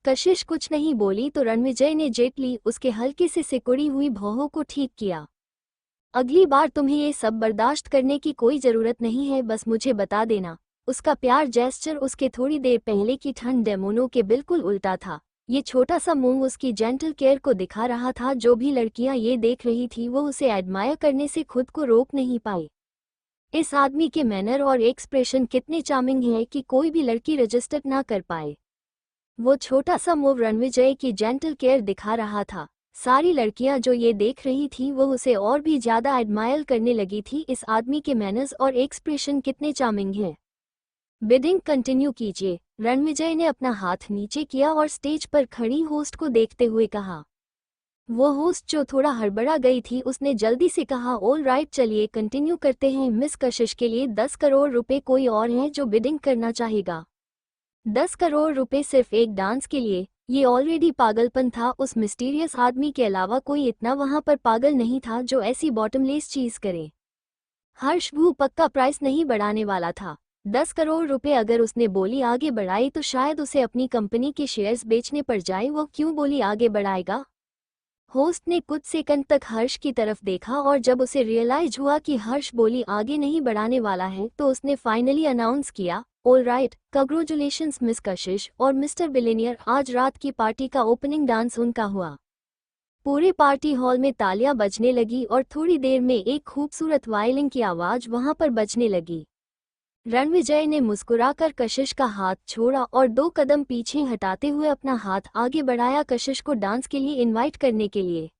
कशिश कुछ नहीं बोली तो रणविजय ने जेटली उसके हल्के से सिकुड़ी हुई भौहों को ठीक किया। अगली बार तुम्हें ये सब बर्दाश्त करने की कोई जरूरत नहीं है, बस मुझे बता देना। उसका प्यार जेस्चर उसके थोड़ी देर पहले की ठंड डेमोनों के बिल्कुल उल्टा था। ये छोटा सा मुंह उसकी जेंटल केयर को दिखा रहा था। जो भी लड़कियां ये देख रही थी वो उसे एडमायर करने से खुद को रोक नहीं पाई। इस आदमी के मैनर और एक्सप्रेशन कितने चार्मिंग है कि कोई भी लड़की रजिस्टर ना कर पाए। वो छोटा सा मुंह रणविजय की जेंटल केयर दिखा रहा था। सारी लड़कियां जो ये देख रही थी वो उसे और भी ज्यादा एडमायर करने लगी थी। इस आदमी के मैनर्स और एक्सप्रेशन कितने चार्मिंग हैं। बिडिंग कंटिन्यू कीजिए, रणविजय ने अपना हाथ नीचे किया और स्टेज पर खड़ी होस्ट को देखते हुए कहा। वो होस्ट जो थोड़ा हड़बड़ा गई थी उसने जल्दी से कहा, ऑल राइट, चलिए कंटिन्यू करते हैं। मिस कशिश के लिए 10 करोड़ रुपए। कोई और है जो बिडिंग करना चाहेगा? 10 करोड़ रुपए सिर्फ एक डांस के लिए? ये ऑलरेडी पागलपन था। उस मिस्टीरियस आदमी के अलावा कोई इतना वहां पर पागल नहीं था जो ऐसी बॉटमलेस चीज करे। हर्ष भू पक्का प्राइस नहीं बढ़ाने वाला था। 10 करोड़ रुपए अगर उसने बोली आगे बढ़ाई तो शायद उसे अपनी कंपनी के शेयर्स बेचने पड़ जाए। वो क्यों बोली आगे बढ़ाएगा? होस्ट ने कुछ सेकंड तक हर्ष की तरफ देखा और जब उसे रियलाइज हुआ कि हर्ष बोली आगे नहीं बढ़ाने वाला है तो उसने फाइनली अनाउंस किया, ऑल राइट, कंग्रेचुलेशंस मिस कशिश और मिस्टर बिलियनियर। आज रात की पार्टी का ओपनिंग डांस उनका हुआ। पूरे पार्टी हॉल में तालियां बजने लगी और थोड़ी देर में एक खूबसूरत वायलिन की आवाज वहां पर बजने लगी। रणविजय ने मुस्कुराकर कशिश का हाथ छोड़ा और 2 कदम पीछे हटाते हुए अपना हाथ आगे बढ़ाया कशिश को डांस के लिए इनवाइट करने के लिए,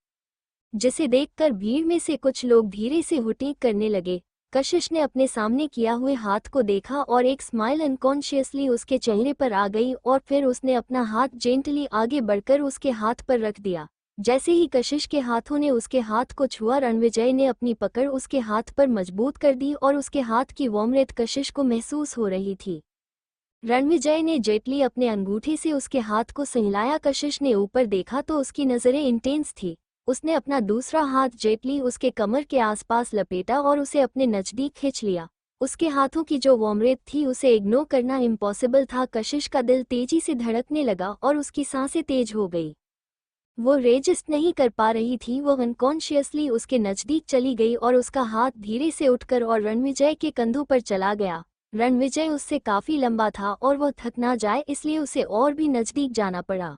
जिसे देखकर भीड़ में से कुछ लोग धीरे से हुटीक करने लगे। कशिश ने अपने सामने किया हुए हाथ को देखा और एक स्माइल अनकॉन्शियसली उसके चेहरे पर आ गई और फिर उसने अपना हाथ जेंटली आगे बढ़कर उसके हाथ पर रख दिया। जैसे ही कशिश के हाथों ने उसके हाथ को छुआ रणविजय ने अपनी पकड़ उसके हाथ पर मजबूत कर दी और उसके हाथ की वार्मथ कशिश को महसूस हो रही थी। रणविजय ने जेटली अपने अंगूठे से उसके हाथ को सहलाया। कशिश ने ऊपर देखा तो उसकी नजरें इंटेंस थी। उसने अपना दूसरा हाथ जेटली उसके कमर के आसपास लपेटा और उसे अपने नजदीक खींच लिया। उसके हाथों की जो वार्मथ थी उसे इग्नोर करना इम्पॉसिबल था। कशिश का दिल तेजी से धड़कने लगा और उसकी सांसें तेज हो गई। वो रेजिस्ट नहीं कर पा रही थी। वो अनकॉन्शियसली उसके नजदीक चली गई और उसका हाथ धीरे से उठकर और रणविजय के कंधों पर चला गया। रणविजय उससे काफी लंबा था और वो थक ना जाए इसलिए उसे और भी नजदीक जाना पड़ा।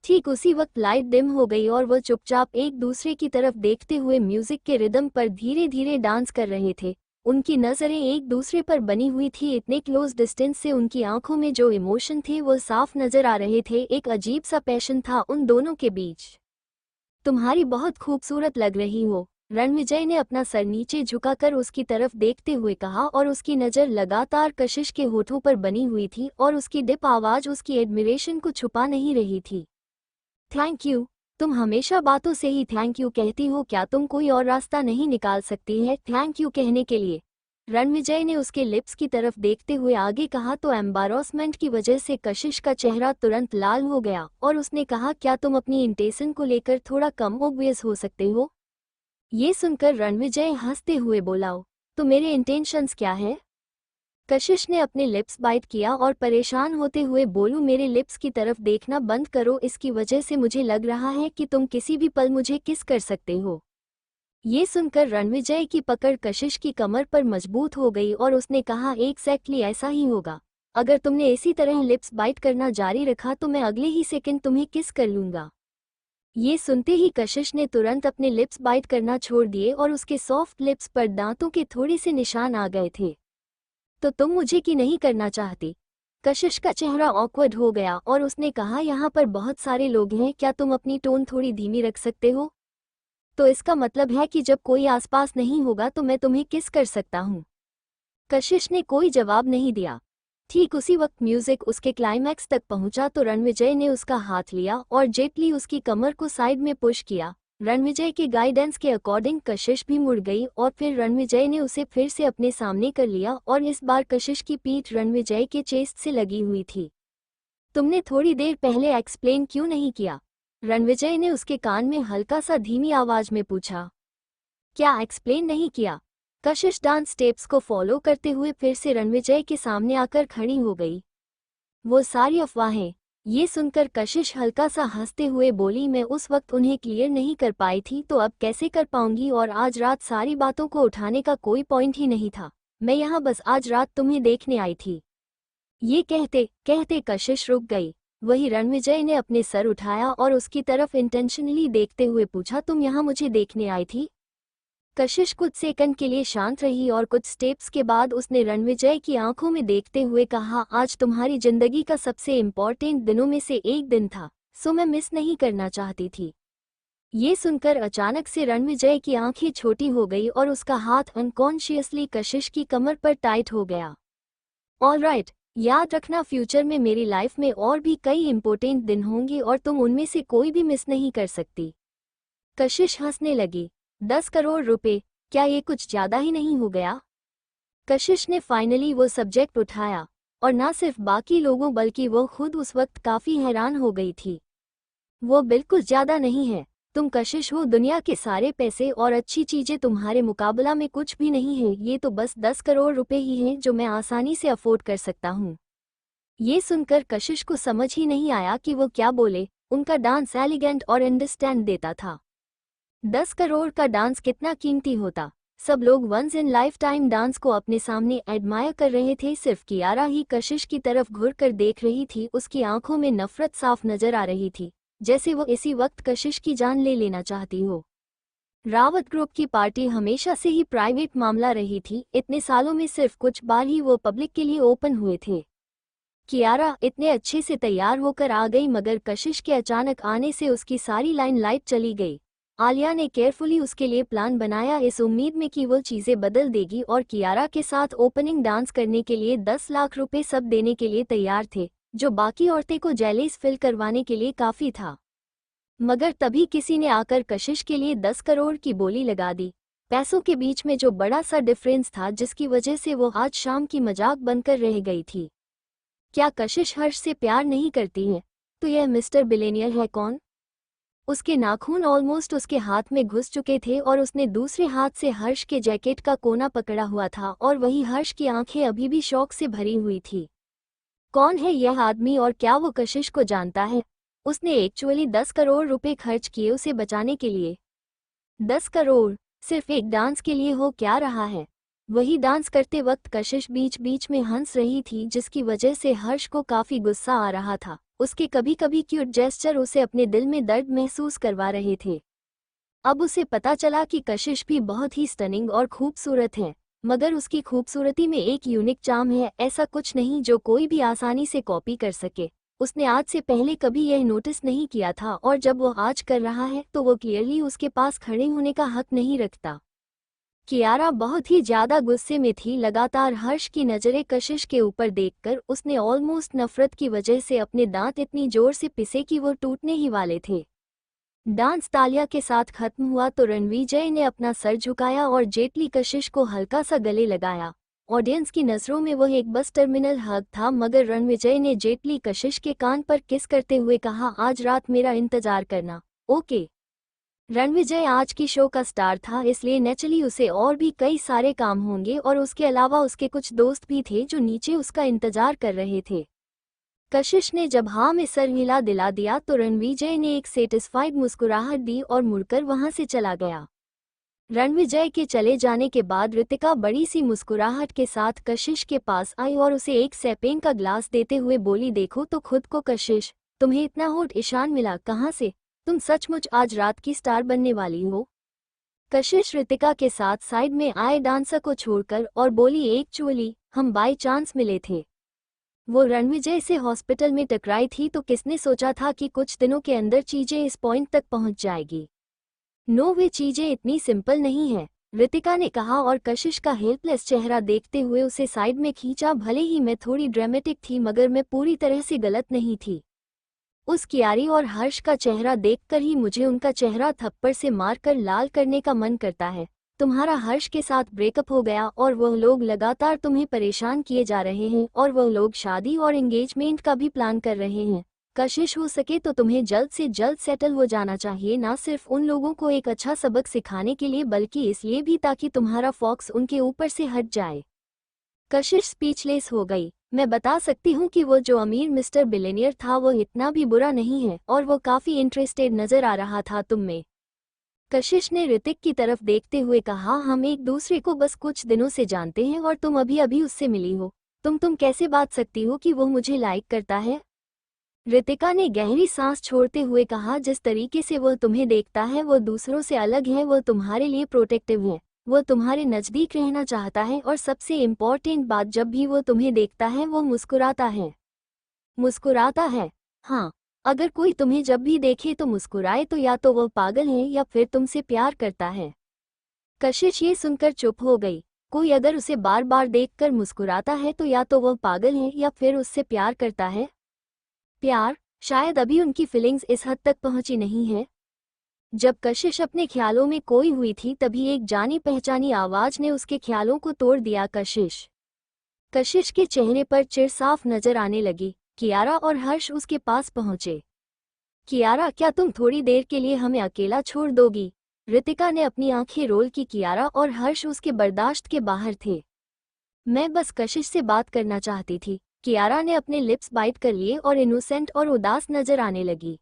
ठीक उसी वक्त लाइट डिम हो गई और वो चुपचाप एक दूसरे की तरफ देखते हुए म्यूजिक के रिदम पर धीरे धीरे डांस कर रहे थे। उनकी नजरें एक दूसरे पर बनी हुई थी। इतने क्लोज डिस्टेंस से उनकी आंखों में जो इमोशन थे वो साफ नजर आ रहे थे। एक अजीब सा पैशन था उन दोनों के बीच। तुम्हारी बहुत खूबसूरत लग रही हो, रणविजय ने अपना सर नीचे झुकाकर उसकी तरफ देखते हुए कहा और उसकी नज़र लगातार कशिश के होठों पर बनी हुई थी और उसकी डिप आवाज उसकी एडमिरेशन को छुपा नहीं रही थी। थैंक यू, तुम हमेशा बातों से ही थैंक यू कहती हो। क्या तुम कोई और रास्ता नहीं निकाल सकती है थैंक यू कहने के लिए? रणविजय ने उसके लिप्स की तरफ देखते हुए आगे कहा तो एम्बारसमेंट की वजह से कशिश का चेहरा तुरंत लाल हो गया और उसने कहा, क्या तुम अपनी इंटेंशन को लेकर थोड़ा कम ऑब्वियस हो सकते हो? ये सुनकर रणविजय हंसते हुए बोला, तो मेरे इंटेंशंस क्या है? कशिश ने अपने लिप्स बाइट किया और परेशान होते हुए बोलू, मेरे लिप्स की तरफ देखना बंद करो, इसकी वजह से मुझे लग रहा है कि तुम किसी भी पल मुझे किस कर सकते हो। ये सुनकर रणविजय की पकड़ कशिश की कमर पर मजबूत हो गई और उसने कहा, एग्जैक्टली ऐसा ही होगा। अगर तुमने इसी तरह लिप्स बाइट करना जारी रखा तो मैं अगले ही सेकंड तुम्हें किस कर लूंगा। ये सुनते ही कशिश ने तुरंत अपने लिप्स बाइट करना छोड़ दिए और उसके सॉफ्ट लिप्स पर दांतों के थोड़े से निशान आ गए थे। तो तुम मुझे की नहीं करना चाहती? कशिश का चेहरा ऑकवर्ड हो गया और उसने कहा, यहाँ पर बहुत सारे लोग हैं, क्या तुम अपनी टोन थोड़ी धीमी रख सकते हो? तो इसका मतलब है कि जब कोई आसपास नहीं होगा तो मैं तुम्हें किस कर सकता हूँ? कशिश ने कोई जवाब नहीं दिया। ठीक उसी वक्त म्यूजिक उसके क्लाइमैक्स तक पहुंचा तो रणविजय ने उसका हाथ लिया और जेटली उसकी कमर को साइड में पुश किया। रणविजय के गाइडेंस के अकॉर्डिंग कशिश भी मुड़ गई और फिर रणविजय ने उसे फिर से अपने सामने कर लिया और इस बार कशिश की पीठ रणविजय के चेस्ट से लगी हुई थी। तुमने थोड़ी देर पहले एक्सप्लेन क्यों नहीं किया? रणविजय ने उसके कान में हल्का सा धीमी आवाज में पूछा। क्या एक्सप्लेन नहीं किया? कशिश डांस स्टेप्स को फॉलो करते हुए फिर से रणविजय के सामने आकर खड़ी हो गई। वो सारी अफवाहें। ये सुनकर कशिश हल्का सा हंसते हुए बोली, मैं उस वक्त उन्हें क्लियर नहीं कर पाई थी तो अब कैसे कर पाऊंगी, और आज रात सारी बातों को उठाने का कोई पॉइंट ही नहीं था। मैं यहाँ बस आज रात तुम्हें देखने आई थी। ये कहते कहते कशिश रुक गई। वही रणविजय ने अपने सर उठाया और उसकी तरफ इंटेंशनली देखते हुए पूछा, तुम यहाँ मुझे देखने आई थी? कशिश कुछ सेकंड के लिए शांत रही और कुछ स्टेप्स के बाद उसने रणविजय की आंखों में देखते हुए कहा, आज तुम्हारी जिंदगी का सबसे इम्पोर्टेंट दिनों में से एक दिन था, सो मैं मिस नहीं करना चाहती थी। ये सुनकर अचानक से रणविजय की आंखें छोटी हो गई और उसका हाथ अनकॉन्शियसली कशिश की कमर पर टाइट हो गया। ऑलराइट, याद रखना, फ्यूचर में मेरी लाइफ में और भी कई इम्पोर्टेंट दिन होंगे और तुम उनमें से कोई भी मिस नहीं कर सकती। कशिश हंसने लगी। 10 करोड़ रुपए, क्या ये कुछ ज्यादा ही नहीं हो गया? कशिश ने फाइनली वो सब्जेक्ट उठाया और ना सिर्फ बाकी लोगों बल्कि वो खुद उस वक्त काफी हैरान हो गई थी। वो बिल्कुल ज्यादा नहीं है। तुम कशिश हो, दुनिया के सारे पैसे और अच्छी चीजें तुम्हारे मुकाबला में कुछ भी नहीं है। ये तो बस 10 करोड़ रुपए ही हैं जो मैं आसानी से अफोर्ड कर सकता हूँ। ये सुनकर कशिश को समझ ही नहीं आया कि वो क्या बोले। उनका डांस एलिगेंट और अंडरस्टैंड देता था। 10 करोड़ का डांस कितना कीमती होता। सब लोग once in lifetime dance को अपने सामने एडमायर कर रहे थे। सिर्फ कियारा ही कशिश की तरफ घुर कर देख रही थी। उसकी आंखों में नफरत साफ नजर आ रही थी, जैसे वो इसी वक्त कशिश की जान ले लेना चाहती हो। रावत ग्रुप की पार्टी हमेशा से ही प्राइवेट मामला रही थी। इतने सालों में सिर्फ कुछ बार ही वो पब्लिक के लिए ओपन हुए थे। कियारा इतने अच्छे से तैयार होकर आ गई, मगर कशिश के अचानक आने से उसकी सारी लाइन लाइट चली गई। आलिया ने केयरफुली उसके लिए प्लान बनाया, इस उम्मीद में कि वो चीजें बदल देगी और कियारा के साथ ओपनिंग डांस करने के लिए 10 लाख रुपए सब देने के लिए तैयार थे, जो बाकी औरतें को जेलेस फील करवाने के लिए काफी था। मगर तभी किसी ने आकर कशिश के लिए 10 करोड़ की बोली लगा दी। पैसों के बीच में जो बड़ा सा डिफरेंस था, जिसकी वजह से वो आज शाम की मजाक बनकर रह गई थी। क्या कशिश हर्ष से प्यार नहीं करती है? तो यह मिस्टर बिलेनियर है कौन? उसके नाखून ऑलमोस्ट उसके हाथ में घुस चुके थे और उसने दूसरे हाथ से हर्ष के जैकेट का कोना पकड़ा हुआ था और वही हर्ष की आंखें अभी भी शौक से भरी हुई थी। कौन है यह आदमी और क्या वो कशिश को जानता है? उसने एक्चुअली 10 करोड़ रुपए खर्च किए उसे बचाने के लिए। 10 करोड़ सिर्फ एक डांस के लिए हो क्या रहा है? वही डांस करते वक्त कशिश बीच बीच में हंस रही थी, जिसकी वजह से हर्ष को काफी गुस्सा आ रहा था। उसके कभी कभी क्यूट जेस्चर उसे अपने दिल में दर्द महसूस करवा रहे थे। अब उसे पता चला कि कशिश भी बहुत ही स्टनिंग और खूबसूरत है, मगर उसकी खूबसूरती में एक यूनिक चार्म है, ऐसा कुछ नहीं जो कोई भी आसानी से कॉपी कर सके। उसने आज से पहले कभी यह नोटिस नहीं किया था और जब वो आज कर रहा है तो वो क्लियरली उसके पास खड़े होने का हक नहीं रखता। कियारा बहुत ही ज्यादा गुस्से में थी। लगातार हर्ष की नजरें कशिश के ऊपर देखकर उसने ऑलमोस्ट नफरत की वजह से अपने दांत इतनी जोर से पिसे कि वो टूटने ही वाले थे। डांस तालिया के साथ खत्म हुआ तो रणविजय ने अपना सर झुकाया और जेटली कशिश को हल्का सा गले लगाया। ऑडियंस की नजरों में वह एक बस टर्मिनल हग था, मगर रणविजय ने जेटली कशिश के कान पर किस करते हुए कहा, आज रात मेरा इंतजार करना, ओके? रणविजय आज की शो का स्टार था, इसलिए नेचुरली उसे और भी कई सारे काम होंगे और उसके अलावा उसके कुछ दोस्त भी थे जो नीचे उसका इंतजार कर रहे थे। कशिश ने जब हाँ में सर हिला दिला दिया तो रणविजय ने एक सेटिस्फाइड मुस्कुराहट दी और मुड़कर वहां से चला गया। रणविजय के चले जाने के बाद रितिका बड़ी सी मुस्कुराहट के साथ कशिश के पास आई और उसे एक सैपेन का ग्लास देते हुए बोली, देखो तो खुद को कशिश, तुम्हें इतना होठ ईशान मिला कहाँ से? तुम सचमुच आज रात की स्टार बनने वाली हो। कशिश रितिका के साथ साइड में आए डांसर को छोड़कर और बोली, एक्चुअली हम बाय चांस मिले थे। वो रणविजय से हॉस्पिटल में टकराई थी तो किसने सोचा था कि कुछ दिनों के अंदर चीजें इस पॉइंट तक पहुंच जाएगी। नो, वे चीजें इतनी सिंपल नहीं है, रितिका ने कहा और कशिश का हेल्पलेस चेहरा देखते हुए उसे साइड में खींचा। भले ही मैं थोड़ी ड्रामेटिक थी मगर मैं पूरी तरह से गलत नहीं थी। उस कियारी और हर्ष का चेहरा देखकर ही मुझे उनका चेहरा थप्पड़ से मारकर लाल करने का मन करता है। तुम्हारा हर्ष के साथ ब्रेकअप हो गया और वह लोग लगातार तुम्हें परेशान किए जा रहे हैं और वह लोग शादी और एंगेजमेंट का भी प्लान कर रहे हैं। कशिश, हो सके तो तुम्हें जल्द से जल्द सेटल हो जाना चाहिए, ना सिर्फ उन लोगों को एक अच्छा सबक सिखाने के लिए बल्कि इसलिए भी ताकि तुम्हारा फोकस उनके ऊपर से हट जाए। कशिश स्पीचलेस हो गई। मैं बता सकती हूँ कि वो जो अमीर मिस्टर बिलियनियर था वो इतना भी बुरा नहीं है और वो काफी इंटरेस्टेड नजर आ रहा था तुम में। कशिश ने ऋतिक की तरफ देखते हुए कहा, हम एक दूसरे को बस कुछ दिनों से जानते हैं और तुम अभी अभी उससे मिली हो। तुम कैसे बात सकती हो कि वो मुझे लाइक करता है? ऋतिका ने गहरी सांस छोड़ते हुए कहा, जिस तरीके से वो तुम्हें देखता है वो दूसरों से अलग है। वो तुम्हारे लिए प्रोटेक्टिव है, वो तुम्हारे नज़दीक रहना चाहता है और सबसे इम्पॉर्टेंट बात, जब भी वो तुम्हें देखता है वो मुस्कुराता है। मुस्कुराता है? हाँ, अगर कोई तुम्हें जब भी देखे तो मुस्कुराए तो या तो वो पागल है या फिर तुमसे प्यार करता है। कशिश ये सुनकर चुप हो गई। कोई अगर उसे बार बार देखकर मुस्कुराता है तो या तो वह पागल है या फिर उससे प्यार करता है। प्यार? शायद अभी उनकी फीलिंग्स इस हद तक पहुंची नहीं है। जब कशिश अपने ख्यालों में खोई हुई थी तभी एक जानी पहचानी आवाज ने उसके ख्यालों को तोड़ दिया। कशिश के चेहरे पर चिढ़ साफ नजर आने लगी। कियारा और हर्ष उसके पास पहुंचे। कियारा, क्या तुम थोड़ी देर के लिए हमें अकेला छोड़ दोगी? रितिका ने अपनी आंखें रोल की। कियारा और हर्ष उसके बर्दाश्त के बाहर थे। मैं बस कशिश से बात करना चाहती थी। कियारा ने अपने लिप्स बाइट कर लिए और इनोसेंट और उदास नजर आने लगी।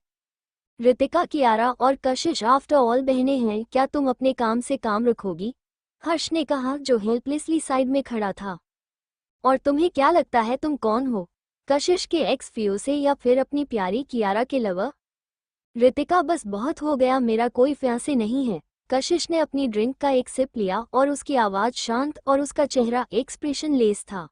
रितिका, कियारा और कशिश आफ्टर ऑल बहनें हैं, क्या तुम अपने काम से काम रखोगी? हर्ष ने कहा, जो हेल्पलेसली साइड में खड़ा था। और तुम्हें क्या लगता है तुम कौन हो? कशिश के एक्स फियोसे या फिर अपनी प्यारी कियारा के लवर? रितिका, बस बहुत हो गया, मेरा कोई फियांसे नहीं है। कशिश ने अपनी ड्रिंक का एक सिप लिया और उसकी आवाज शांत और उसका चेहरा एक्सप्रेशन लेस था।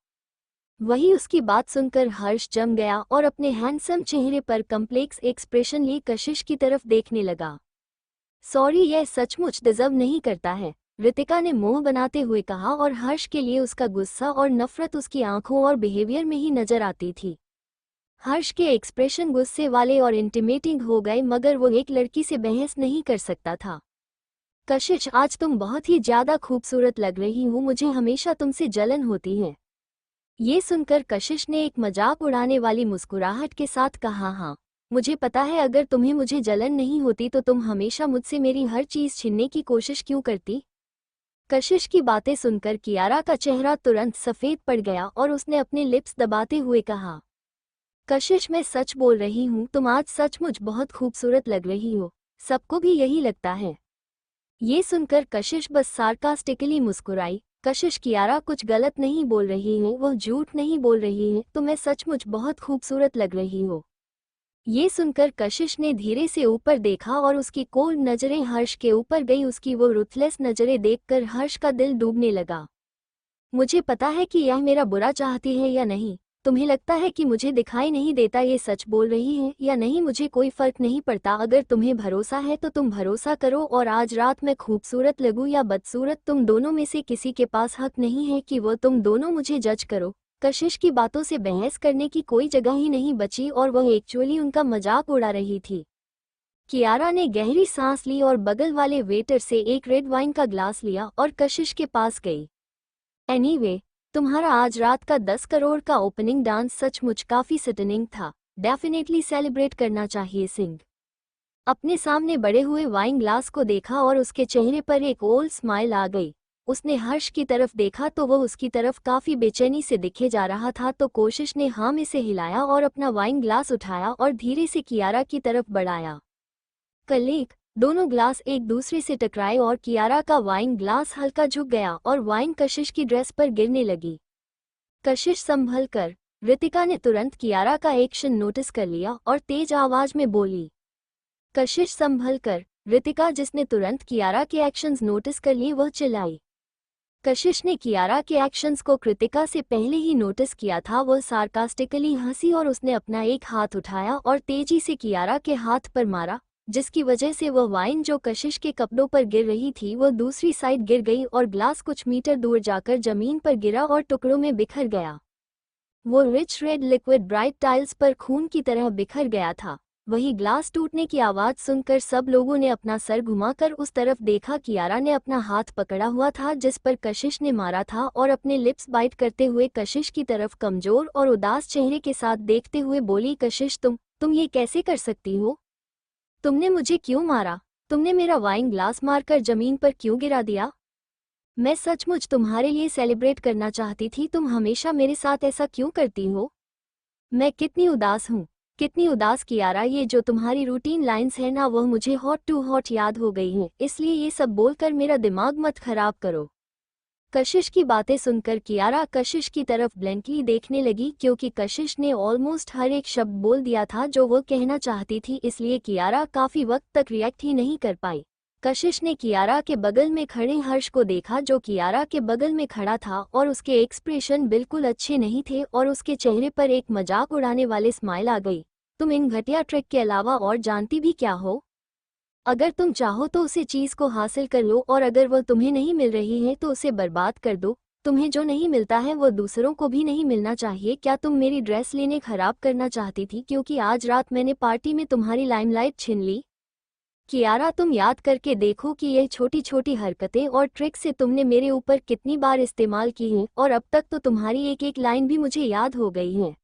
वही उसकी बात सुनकर हर्ष जम गया और अपने हैंडसम चेहरे पर कम्प्लेक्स एक्सप्रेशन लिए कशिश की तरफ देखने लगा। सॉरी, यह सचमुच डिजर्व नहीं करता है, रितिका ने मुंह बनाते हुए कहा और हर्ष के लिए उसका गुस्सा और नफरत उसकी आंखों और बिहेवियर में ही नजर आती थी। हर्ष के एक्सप्रेशन गुस्से वाले और इंटिमेटिंग हो गए मगर वो एक लड़की से बहस नहीं कर सकता था। कशिश, आज तुम बहुत ही ज्यादा खूबसूरत लग रही हो, मुझे हमेशा तुमसे जलन होती है। ये सुनकर कशिश ने एक मजाक उड़ाने वाली मुस्कुराहट के साथ कहा, हाँ मुझे पता है, अगर तुम्हें मुझे जलन नहीं होती तो तुम हमेशा मुझसे मेरी हर चीज छीनने की कोशिश क्यों करती? कशिश की बातें सुनकर कियारा का चेहरा तुरंत सफेद पड़ गया और उसने अपने लिप्स दबाते हुए कहा, कशिश, मैं सच बोल रही हूँ, तुम आज सचमुच बहुत खूबसूरत लग रही हो। सबको भी यही लगता है। ये सुनकर कशिश बस सार्कास्टिकली मुस्कुराई। कशिश, कियारा कुछ गलत नहीं बोल रही है, वह झूठ नहीं बोल रही है, तुम्हें सचमुच बहुत खूबसूरत लग रही हो। ये सुनकर कशिश ने धीरे से ऊपर देखा और उसकी कोल्ड नजरें हर्ष के ऊपर गई। उसकी वो रुथलेस नजरें देखकर हर्ष का दिल डूबने लगा। मुझे पता है कि यह मेरा बुरा चाहती है या नहीं। तुम्हें लगता है कि मुझे दिखाई नहीं देता ये सच बोल रही है या नहीं, मुझे कोई फर्क नहीं पड़ता। अगर तुम्हें भरोसा है तो तुम भरोसा करो और आज रात मैं खूबसूरत लगूं या बदसूरत, तुम दोनों में से किसी के पास हक नहीं है कि वो तुम दोनों मुझे जज करो। कशिश की बातों से बहस करने की कोई जगह ही नहीं बची और वह एक्चुअली उनका मजाक उड़ा रही थी। कियारा ने गहरी सांस ली और बगल वाले वेटर से एक रेड वाइन का ग्लास लिया और कशिश के पास गई। एनीवे, तुम्हारा आज रात का 10 करोड़ का ओपनिंग डांस सचमुच काफी स्टनिंग था। डेफिनेटली सेलिब्रेट करना चाहिए सिंह। अपने सामने बड़े हुए वाइन ग्लास को देखा और उसके चेहरे पर एक ओल्ड स्माइल आ गई। उसने हर्ष की तरफ देखा तो वह उसकी तरफ काफी बेचैनी से दिखे जा रहा था, तो कोशिश ने हाँ में से हिलाया और अपना वाइन ग्लास उठाया और धीरे से कियारा की तरफ बढ़ाया। कलेक दोनों ग्लास एक दूसरे से टकराए और कियारा का वाइन ग्लास हल्का झुक गया और वाइन कशिश की ड्रेस पर गिरने लगी। कशिश संभल कर। रितिका ने तुरंत कियारा का एक्शन नोटिस कर लिया और तेज आवाज में बोली। कशिश संभल कर। रितिका, जिसने तुरंत कियारा के एक्शंस नोटिस कर लिए, वह चिल्लाई। कशिश ने कियारा के एक्शंस को कृतिका से पहले ही नोटिस किया था। वह सार्कास्टिकली हंसी और उसने अपना एक हाथ उठाया और तेजी से कियारा के हाथ पर मारा, जिसकी वजह से वह वाइन जो कशिश के कपड़ों पर गिर रही थी वह दूसरी साइड गिर गई और ग्लास कुछ मीटर दूर जाकर जमीन पर गिरा और टुकड़ों में बिखर गया। वो rich red liquid bright tiles पर खून की तरह बिखर गया था। वही ग्लास टूटने की आवाज सुनकर सब लोगों ने अपना सर घुमाकर उस तरफ देखा। कियारा ने अपना हाथ पकड़ा हुआ था जिस पर कशिश ने मारा था और अपने लिप्स बाइट करते हुए कशिश की तरफ कमजोर और उदास चेहरे के साथ देखते हुए बोली, कशिश तुम ये कैसे कर सकती हो? तुमने मुझे क्यों मारा? तुमने मेरा वाइन ग्लास मारकर जमीन पर क्यों गिरा दिया? मैं सचमुच तुम्हारे लिए सेलिब्रेट करना चाहती थी, तुम हमेशा मेरे साथ ऐसा क्यों करती हो? मैं कितनी उदास हूँ, कितनी उदास कियारा। ये जो तुम्हारी रूटीन लाइंस है ना, वह मुझे हॉट टू हॉट याद हो गई हैं, इसलिए ये सब बोलकर मेरा दिमाग मत खराब करो। कशिश की बातें सुनकर कियारा कशिश की तरफ ब्लैंकली देखने लगी, क्योंकि कशिश ने ऑलमोस्ट हर एक शब्द बोल दिया था जो वह कहना चाहती थी, इसलिए कियारा काफी वक्त तक रिएक्ट ही नहीं कर पाई। कशिश ने कियारा के बगल में खड़े हर्ष को देखा, जो कियारा के बगल में खड़ा था, और उसके एक्सप्रेशन बिल्कुल अच्छे नहीं थे और उसके चेहरे पर एक मजाक उड़ाने वाले स्माइल आ गई। तुम इन घटिया ट्रिक के अलावा और जानती भी क्या हो? अगर तुम चाहो तो उसे चीज को हासिल कर लो, और अगर वह तुम्हें नहीं मिल रही है तो उसे बर्बाद कर दो। तुम्हें जो नहीं मिलता है वह दूसरों को भी नहीं मिलना चाहिए। क्या तुम मेरी ड्रेस लेने खराब करना चाहती थी क्योंकि आज रात मैंने पार्टी में तुम्हारी लाइमलाइट छीन ली? कियारा, तुम याद करके देखो कि यह छोटी छोटी हरकतें और ट्रिक से तुमने मेरे ऊपर कितनी बार इस्तेमाल की हैं, और अब तक तो तुम्हारी एक एक लाइन भी मुझे याद हो गई है।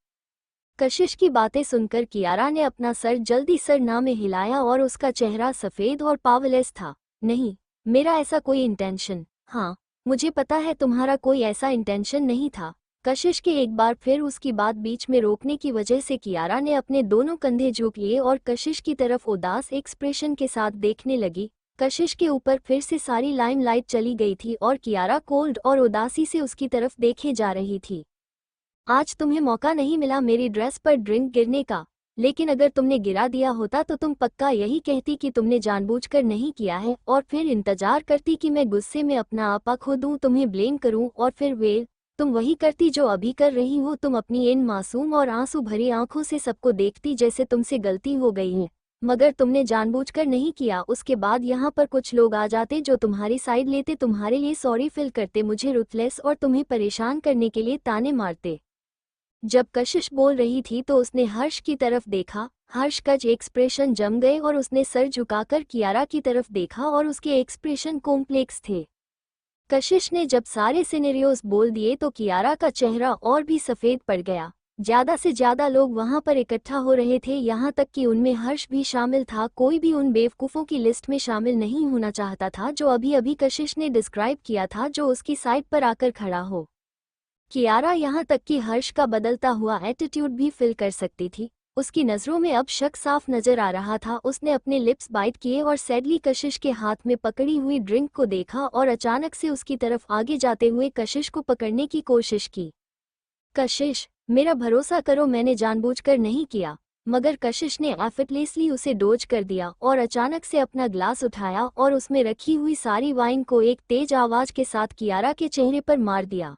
कशिश की बातें सुनकर कियारा ने अपना सर जल्दी सरना में हिलाया और उसका चेहरा सफेद और पावरलेस था। नहीं, मेरा ऐसा कोई इंटेंशन। हाँ, मुझे पता है तुम्हारा कोई ऐसा इंटेंशन नहीं था। कशिश के एक बार फिर उसकी बात बीच में रोकने की वजह से कियारा ने अपने दोनों कंधे झुक लिए और कशिश की तरफ उदास एक्सप्रेशन के साथ देखने लगी। कशिश के ऊपर फिर से सारी लाइमलाइट चली गई थी और कियारा कोल्ड और उदासी से उसकी तरफ देखे जा रही थी। आज तुम्हें मौका नहीं मिला मेरी ड्रेस पर ड्रिंक गिरने का, लेकिन अगर तुमने गिरा दिया होता तो तुम पक्का यही कहती कि तुमने जानबूझकर नहीं किया है, और फिर इंतजार करती कि मैं गुस्से में अपना आपा खो दूं, तुम्हें ब्लेम करूं, और फिर तुम वही करती जो अभी कर रही हो। तुम अपनी इन मासूम और आंसू भरी आंखों से सबको देखती जैसे तुमसे गलती हो गई है, मगर तुमने जानबूझकर नहीं किया। उसके बाद यहाँ पर कुछ लोग आ जाते जो तुम्हारी साइड लेते, तुम्हारे लिए सॉरी फील करते, मुझे रुथलेस और तुम्हें परेशान करने के लिए ताने मारते। जब कशिश बोल रही थी तो उसने हर्ष की तरफ देखा। हर्ष का एक्सप्रेशन जम गए और उसने सर झुकाकर कियारा की तरफ देखा और उसके एक्सप्रेशन कॉम्प्लेक्स थे। कशिश ने जब सारे सिनेरियोज बोल दिए तो कियारा का चेहरा और भी सफेद पड़ गया। ज्यादा से ज्यादा लोग वहां पर इकट्ठा हो रहे थे, यहाँ तक कि उनमें हर्ष भी शामिल था। कोई भी उन बेवकूफों की लिस्ट में शामिल नहीं होना चाहता था जो अभी अभी कशिश ने डिस्क्राइब किया था, जो उसकी साइड पर आकर खड़ा हो। कियारा यहाँ तक कि हर्ष का बदलता हुआ एटीट्यूड भी फील कर सकती थी। उसकी नज़रों में अब शक साफ नजर आ रहा था। उसने अपने लिप्स बाइट किए और सैडली कशिश के हाथ में पकड़ी हुई ड्रिंक को देखा और अचानक से उसकी तरफ आगे जाते हुए कशिश को पकड़ने की कोशिश की। कशिश, मेरा भरोसा करो, मैंने जानबूझकर नहीं किया। मगर कशिश ने एफर्टलेसली उसे डोज कर दिया और अचानक से अपना ग्लास उठाया और उसमें रखी हुई सारी वाइन को एक तेज आवाज के साथ कियारा के चेहरे पर मार दिया।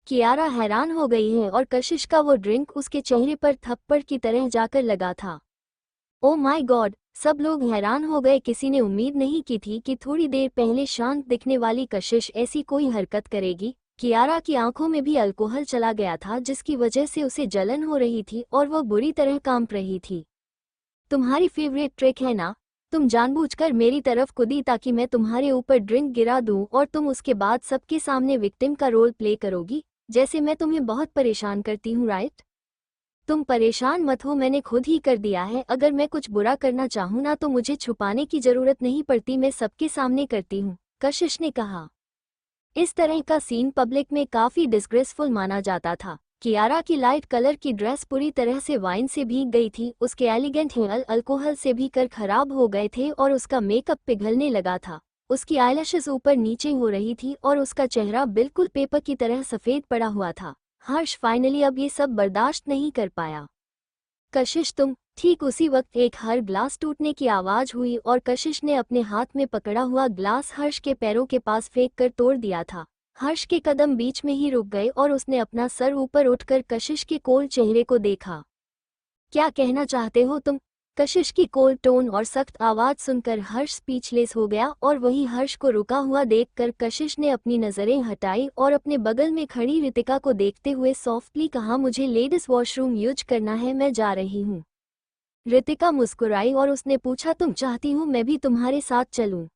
कियारा हैरान हो गई है और कशिश का वो ड्रिंक उसके चेहरे पर थप्पड़ की तरह जाकर लगा था। ओ माय गॉड, सब लोग हैरान हो गए। किसी ने उम्मीद नहीं की थी कि थोड़ी देर पहले शांत दिखने वाली कशिश ऐसी कोई हरकत करेगी। कियारा की आंखों में भी अल्कोहल चला गया था, जिसकी वजह से उसे जलन हो रही थी और वह बुरी तरह कांप रही थी। तुम्हारी फेवरेट ट्रिक है ना? तुम जानबूझकर मेरी तरफ कूदी ताकि मैं तुम्हारे ऊपर ड्रिंक गिरा दूं और तुम उसके बाद सबके सामने विक्टिम का रोल प्ले करोगी, जैसे मैं तुम्हें बहुत परेशान करती हूँ, राइट? तुम परेशान मत हो, मैंने खुद ही कर दिया है। अगर मैं कुछ बुरा करना चाहूँ ना तो मुझे छुपाने की जरूरत नहीं पड़ती, मैं सबके सामने करती हूँ, कशिश ने कहा। इस तरह का सीन पब्लिक में काफी डिस्ग्रेसफुल माना जाता था। कियारा की लाइट कलर की ड्रेस पूरी तरह से वाइन से भीग गई थी, उसके एलिगेंट हेयर अल्कोहल से भी कर खराब हो गए थे और उसका मेकअप पिघलने लगा था। उसकी आईलैशेस ऊपर नीचे हो रही थी और उसका चेहरा बिल्कुल पेपर की तरह सफेद पड़ा हुआ था। हर्ष फाइनली अब ये सब बर्दाश्त नहीं कर पाया। कशिश तुम। ठीक उसी वक्त एक हर ग्लास टूटने की आवाज हुई और कशिश ने अपने हाथ में पकड़ा हुआ ग्लास हर्ष के पैरों के पास फेंक कर तोड़ दिया था। हर्ष के कदम बीच में ही रुक गए और उसने अपना सर ऊपर उठकर कशिश के कोल्ड चेहरे को देखा। क्या कहना चाहते हो तुम? कशिश की कोल्ड टोन और सख्त आवाज सुनकर हर्ष स्पीचलेस हो गया और वही हर्ष को रुका हुआ देखकर कशिश ने अपनी नजरें हटाई और अपने बगल में खड़ी रितिका को देखते हुए सॉफ्टली कहा, मुझे लेडीज वॉशरूम यूज करना है, मैं जा रही हूँ। रितिका मुस्कुराई और उसने पूछा, तुम चाहती हो मैं भी तुम्हारे साथ चलूं?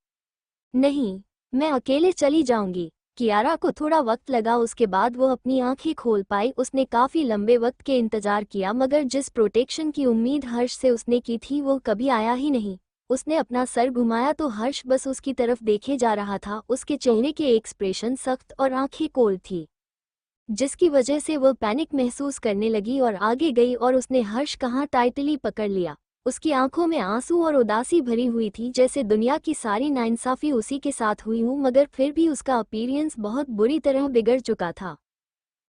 नहीं, मैं अकेले चली जाऊंगी। कियारा को थोड़ा वक्त लगा, उसके बाद वो अपनी आंखें खोल पाई। उसने काफी लंबे वक्त के इंतजार किया मगर जिस प्रोटेक्शन की उम्मीद हर्ष से उसने की थी वो कभी आया ही नहीं। उसने अपना सर घुमाया तो हर्ष बस उसकी तरफ देखे जा रहा था। उसके चेहरे के एक्सप्रेशन सख्त और आंखें कोल्ड थी, जिसकी वजह से वह पैनिक महसूस करने लगी और आगे गई और उसने हर्ष कहाँ टाइटली पकड़ लिया। उसकी आंखों में आंसू और उदासी भरी हुई थी, जैसे दुनिया की सारी नाइंसाफी उसी के साथ हुई हो, मगर फिर भी उसका अपीयरेंस बहुत बुरी तरह बिगड़ चुका था।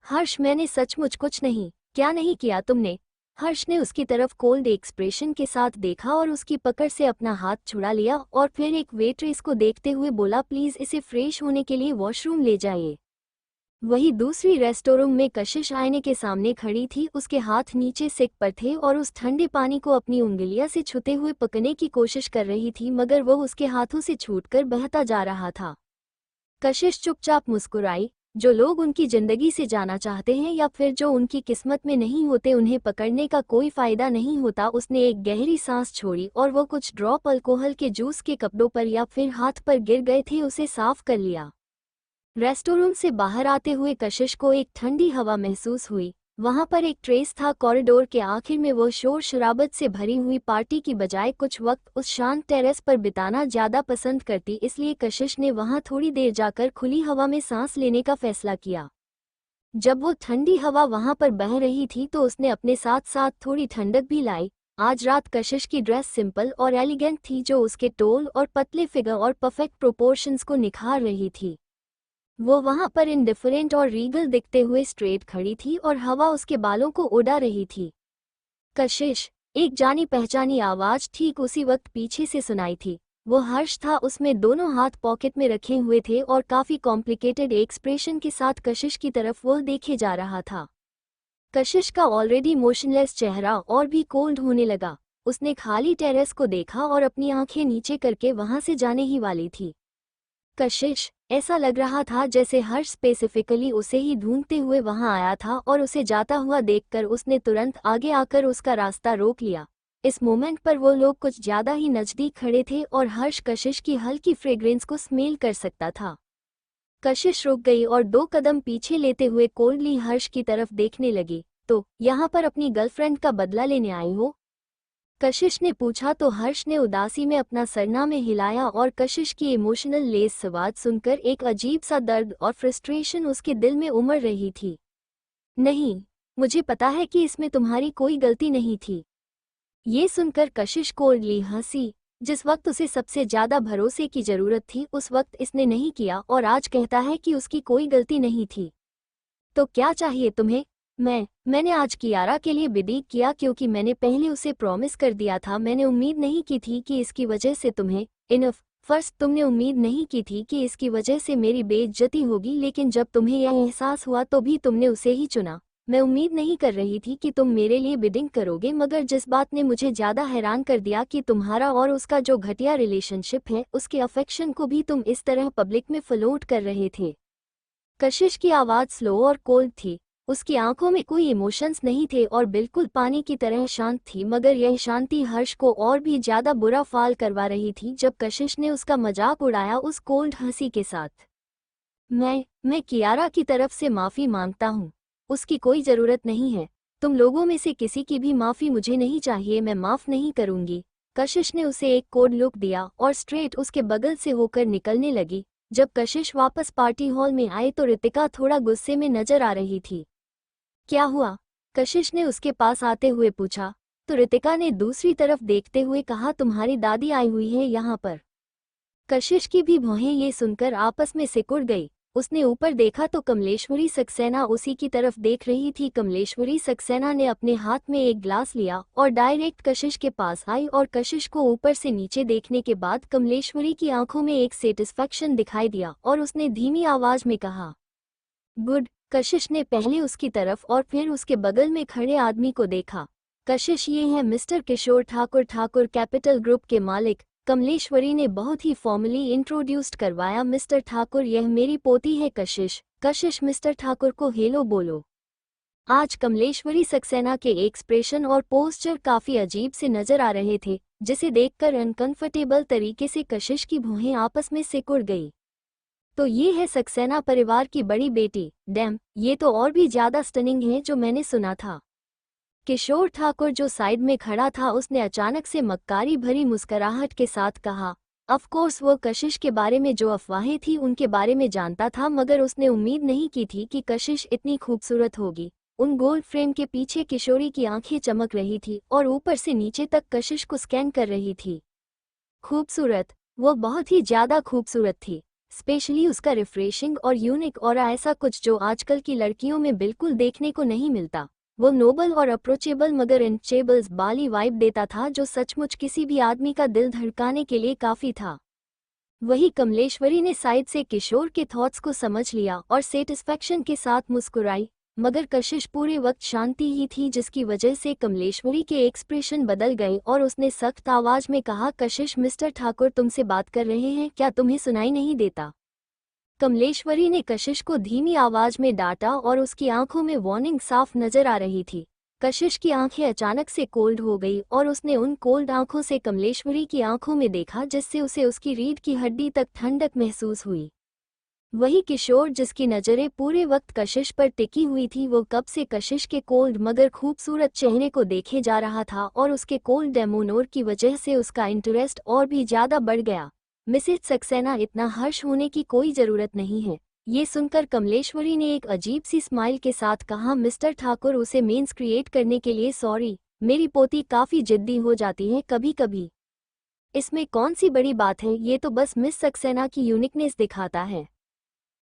हर्ष, मैंने सचमुच कुछ नहीं। क्या नहीं किया तुमने? हर्ष ने उसकी तरफ कोल्ड एक्सप्रेशन के साथ देखा और उसकी पकड़ से अपना हाथ छुड़ा लिया और फिर एक वेट्रेस को देखते हुए बोला, प्लीज इसे फ्रेश होने के लिए वॉशरूम ले जाइए। वही दूसरी रेस्टोरूम में कशिश आईने के सामने खड़ी थी। उसके हाथ नीचे सिक पर थे और उस ठंडे पानी को अपनी उंगलियां से छूते हुए पकने की कोशिश कर रही थी, मगर वह उसके हाथों से छूटकर बहता जा रहा था। कशिश चुपचाप मुस्कुराई। जो लोग उनकी जिंदगी से जाना चाहते हैं या फिर जो उनकी किस्मत में नहीं होते, उन्हें पकड़ने का कोई फायदा नहीं होता। उसने एक गहरी सांस छोड़ी और वो कुछ ड्रॉप अल्कोहल के जूस के कपड़ों पर या फिर हाथ पर गिर गए थे उसे साफ कर लिया। रेस्टोरेंट से बाहर आते हुए कशिश को एक ठंडी हवा महसूस हुई। वहां पर एक ट्रेस था। कॉरिडोर के आखिर में वो शोर शराबत से भरी हुई पार्टी की बजाय कुछ वक्त उस शांत टेरेस पर बिताना ज्यादा पसंद करती, इसलिए कशिश ने वहां थोड़ी देर जाकर खुली हवा में सांस लेने का फैसला किया। जब वो ठंडी हवा वहां पर बह रही थी तो उसने अपने साथ साथ थोड़ी ठंडक भी लाई। आज रात कशिश की ड्रेस सिंपल और एलिगेंट थी, जो उसके टोल और पतले फिगर और परफेक्ट प्रोपोर्शंस को निखार रही थी। वो वहां पर इंडिफरेंट और रीगल दिखते हुए स्ट्रेट खड़ी थी और हवा उसके बालों को उड़ा रही थी। कशिश, एक जानी पहचानी आवाज ठीक उसी वक्त पीछे से सुनाई थी। वो हर्ष था, उसमें दोनों हाथ पॉकेट में रखे हुए थे और काफी कॉम्प्लिकेटेड एक्सप्रेशन के साथ कशिश की तरफ वो देखे जा रहा था। कशिश का ऑलरेडी मोशनलेस चेहरा और भी कोल्ड होने लगा। उसने खाली टेरेस को देखा और अपनी आंखें नीचे करके वहां से जाने ही वाली थी। कशिश, ऐसा लग रहा था जैसे हर्ष स्पेसिफिकली उसे ही ढूंढते हुए वहां आया था और उसे जाता हुआ देखकर उसने तुरंत आगे आकर उसका रास्ता रोक लिया। इस मोमेंट पर वो लोग कुछ ज्यादा ही नजदीक खड़े थे और हर्ष कशिश की हल्की फ्रेग्रेंस को स्मेल कर सकता था। कशिश रुक गई और 2 कदम पीछे लेते हुए कोल्डली हर्ष की तरफ देखने लगी। तो यहाँ पर अपनी गर्लफ्रेंड का बदला लेने आई हो? कशिश ने पूछा तो हर्ष ने उदासी में अपना सरना में हिलाया और कशिश की इमोशनल लेस संवाद सुनकर एक अजीब सा दर्द और फ्रस्ट्रेशन उसके दिल में उमड़ रही थी। नहीं, मुझे पता है कि इसमें तुम्हारी कोई गलती नहीं थी। ये सुनकर कशिश कोल्डली हंसी। जिस वक्त उसे सबसे ज्यादा भरोसे की जरूरत थी उस वक्त इसने नहीं किया और आज कहता है कि उसकी कोई गलती नहीं थी। तो क्या चाहिए तुम्हें? मैंने आज कियारा के लिए बिदीक किया क्योंकि मैंने पहले उसे प्रॉमिस कर दिया था। मैंने उम्मीद नहीं की थी कि इसकी वजह से तुम्हें इनफ फर्स्ट तुमने उम्मीद नहीं की थी कि इसकी वजह से मेरी बेइज्जती होगी, लेकिन जब तुम्हें यह एहसास हुआ तो भी तुमने उसे ही चुना। मैं उम्मीद नहीं कर रही थी कि तुम मेरे लिए बिडिंग करोगे, मगर जिस बात ने मुझे ज्यादा हैरान कर दिया कि तुम्हारा और उसका जो घटिया रिलेशनशिप है उसके अफेक्शन को भी तुम इस तरह पब्लिक में फ्लोट कर रहे थे। कशिश की आवाज स्लो और कोल्ड थी। उसकी आंखों में कोई इमोशंस नहीं थे और बिल्कुल पानी की तरह शांत थी, मगर यह शांति हर्ष को और भी ज्यादा बुरा फाल करवा रही थी जब कशिश ने उसका मजाक उड़ाया उस कोल्ड हंसी के साथ। मैं कियारा की तरफ से माफी मांगता हूँ। उसकी कोई जरूरत नहीं है। तुम लोगों में से किसी की भी माफ़ी मुझे नहीं चाहिए, मैं माफ़ नहीं करूंगी। कशिश ने उसे एक कोड लुक दिया और स्ट्रेट उसके बगल से होकर निकलने लगी। जब कशिश वापस पार्टी हॉल में आए तो रितिका थोड़ा गुस्से में नजर आ रही थी। क्या हुआ? कशिश ने उसके पास आते हुए पूछा। तो रितिका ने दूसरी तरफ देखते हुए कहा, तुम्हारी दादी आई हुई है यहाँ पर। कशिश की भी भौहें ये सुनकर आपस में सिकुड़ गई। उसने ऊपर देखा तो कमलेश्वरी सक्सेना उसी की तरफ देख रही थी। कमलेश्वरी सक्सेना ने अपने हाथ में एक ग्लास लिया और डायरेक्ट कशिश के पास आई और कशिश को ऊपर से नीचे देखने के बाद कमलेश्वरी की आंखों में एक सेटिस्फैक्शन दिखाई दिया और उसने धीमी आवाज में कहा, गुड। कशिश ने पहले उसकी तरफ और फिर उसके बगल में खड़े आदमी को देखा। कशिश, ये है मिस्टर किशोर ठाकुर, ठाकुर कैपिटल ग्रुप के मालिक। कमलेश्वरी ने बहुत ही फॉर्मली इंट्रोड्यूस्ड करवाया। मिस्टर ठाकुर, यह मेरी पोती है कशिश। कशिश, मिस्टर ठाकुर को हेलो बोलो। आज कमलेश्वरी सक्सेना के एक्सप्रेशन और पोस्चर काफी अजीब से नजर आ रहे थे, जिसे देखकर अनकंफर्टेबल तरीके से कशिश की भौहें आपस में सिकुड़ गई। तो ये है सक्सेना परिवार की बड़ी बेटी। डैम, ये तो और भी ज्यादा स्टनिंग है जो मैंने सुना था। किशोर ठाकुर जो साइड में खड़ा था उसने अचानक से मक्कारी भरी मुस्कुराहट के साथ कहा, ऑफ कोर्स वो कशिश के बारे में जो अफवाहें थी उनके बारे में जानता था, मगर उसने उम्मीद नहीं की थी कि कशिश इतनी खूबसूरत होगी। उन गोल्ड फ्रेम के पीछे किशोरी की आंखें चमक रही थी और ऊपर से नीचे तक कशिश को स्कैन कर रही थी। खूबसूरत, वो बहुत ही ज्यादा खूबसूरत थी। स्पेशली उसका रिफ्रेशिंग और यूनिक ऑरा, ऐसा कुछ जो आजकल की लड़कियों में बिल्कुल देखने को नहीं मिलता। वो नोबल और अप्रोचेबल मगर इंचेबल्स बाली वाइब देता था जो सचमुच किसी भी आदमी का दिल धड़काने के लिए काफी था। वही कमलेश्वरी ने साइड से किशोर के थॉट्स को समझ लिया और सेटिस्फैक्शन के साथ मुस्कुराई, मगर कशिश पूरे वक्त शांति ही थी, जिसकी वजह से कमलेश्वरी के एक्सप्रेशन बदल गए और उसने सख्त आवाज में कहा, कशिश, मिस्टर ठाकुर तुमसे बात कर रहे हैं, क्या तुम्हें सुनाई नहीं देता? कमलेश्वरी ने कशिश को धीमी आवाज में डांटा और उसकी आंखों में वार्निंग साफ नजर आ रही थी। कशिश की आंखें अचानक से कोल्ड हो गई और उसने उन कोल्ड आंखों से कमलेश्वरी की आंखों में देखा, जिससे उसे उसकी रीढ़ की हड्डी तक ठंडक महसूस हुई। वही किशोर जिसकी नजरें पूरे वक्त कशिश पर टिकी हुई थी, वो कब से कशिश के कोल्ड मगर खूबसूरत चेहरे को देखे जा रहा था और उसके कोल्ड डेमोनोर की वजह से उसका इंटरेस्ट और भी ज्यादा बढ़ गया। मिसेस सक्सेना, इतना हर्ष होने की कोई जरूरत नहीं है। ये सुनकर कमलेश्वरी ने एक अजीब सी स्माइल के साथ कहा, मिस्टर ठाकुर, उसे मेंस क्रिएट करने के लिए सॉरी। मेरी पोती काफी जिद्दी हो जाती है कभी कभी। इसमें कौन सी बड़ी बात है, ये तो बस मिस सक्सेना की यूनिकनेस दिखाता है।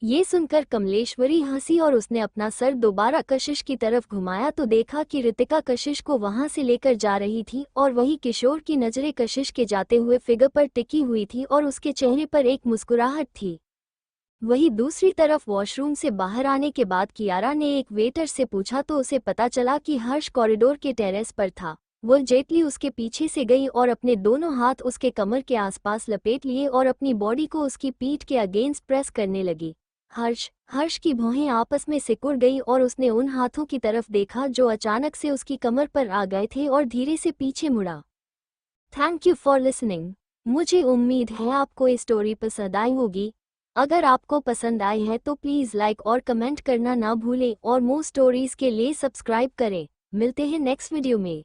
ये सुनकर कमलेश्वरी हंसी और उसने अपना सर दोबारा कशिश की तरफ घुमाया तो देखा कि रितिका कशिश को वहां से लेकर जा रही थी और वही किशोर की नजरें कशिश के जाते हुए फिगर पर टिकी हुई थी और उसके चेहरे पर एक मुस्कुराहट थी। वही दूसरी तरफ वॉशरूम से बाहर आने के बाद कियारा ने एक वेटर से पूछा तो उसे पता चला कि हर्ष कॉरिडोर के टेरेस पर था। वो जेटली उसके पीछे से गई और अपने दोनों हाथ उसके कमर के आसपास लपेट लिए और अपनी बॉडी को उसकी पीठ के अगेंस्ट प्रेस करने लगी। हर्ष की भौहें आपस में सिकुड़ गई और उसने उन हाथों की तरफ देखा जो अचानक से उसकी कमर पर आ गए थे और धीरे से पीछे मुड़ा। Thank you for listening. मुझे उम्मीद है आपको ये स्टोरी पसंद आई होगी। अगर आपको पसंद आई है तो प्लीज़ लाइक और कमेंट करना ना भूलें और मोर स्टोरीज के लिए सब्सक्राइब करें। मिलते हैं नेक्स्ट वीडियो में।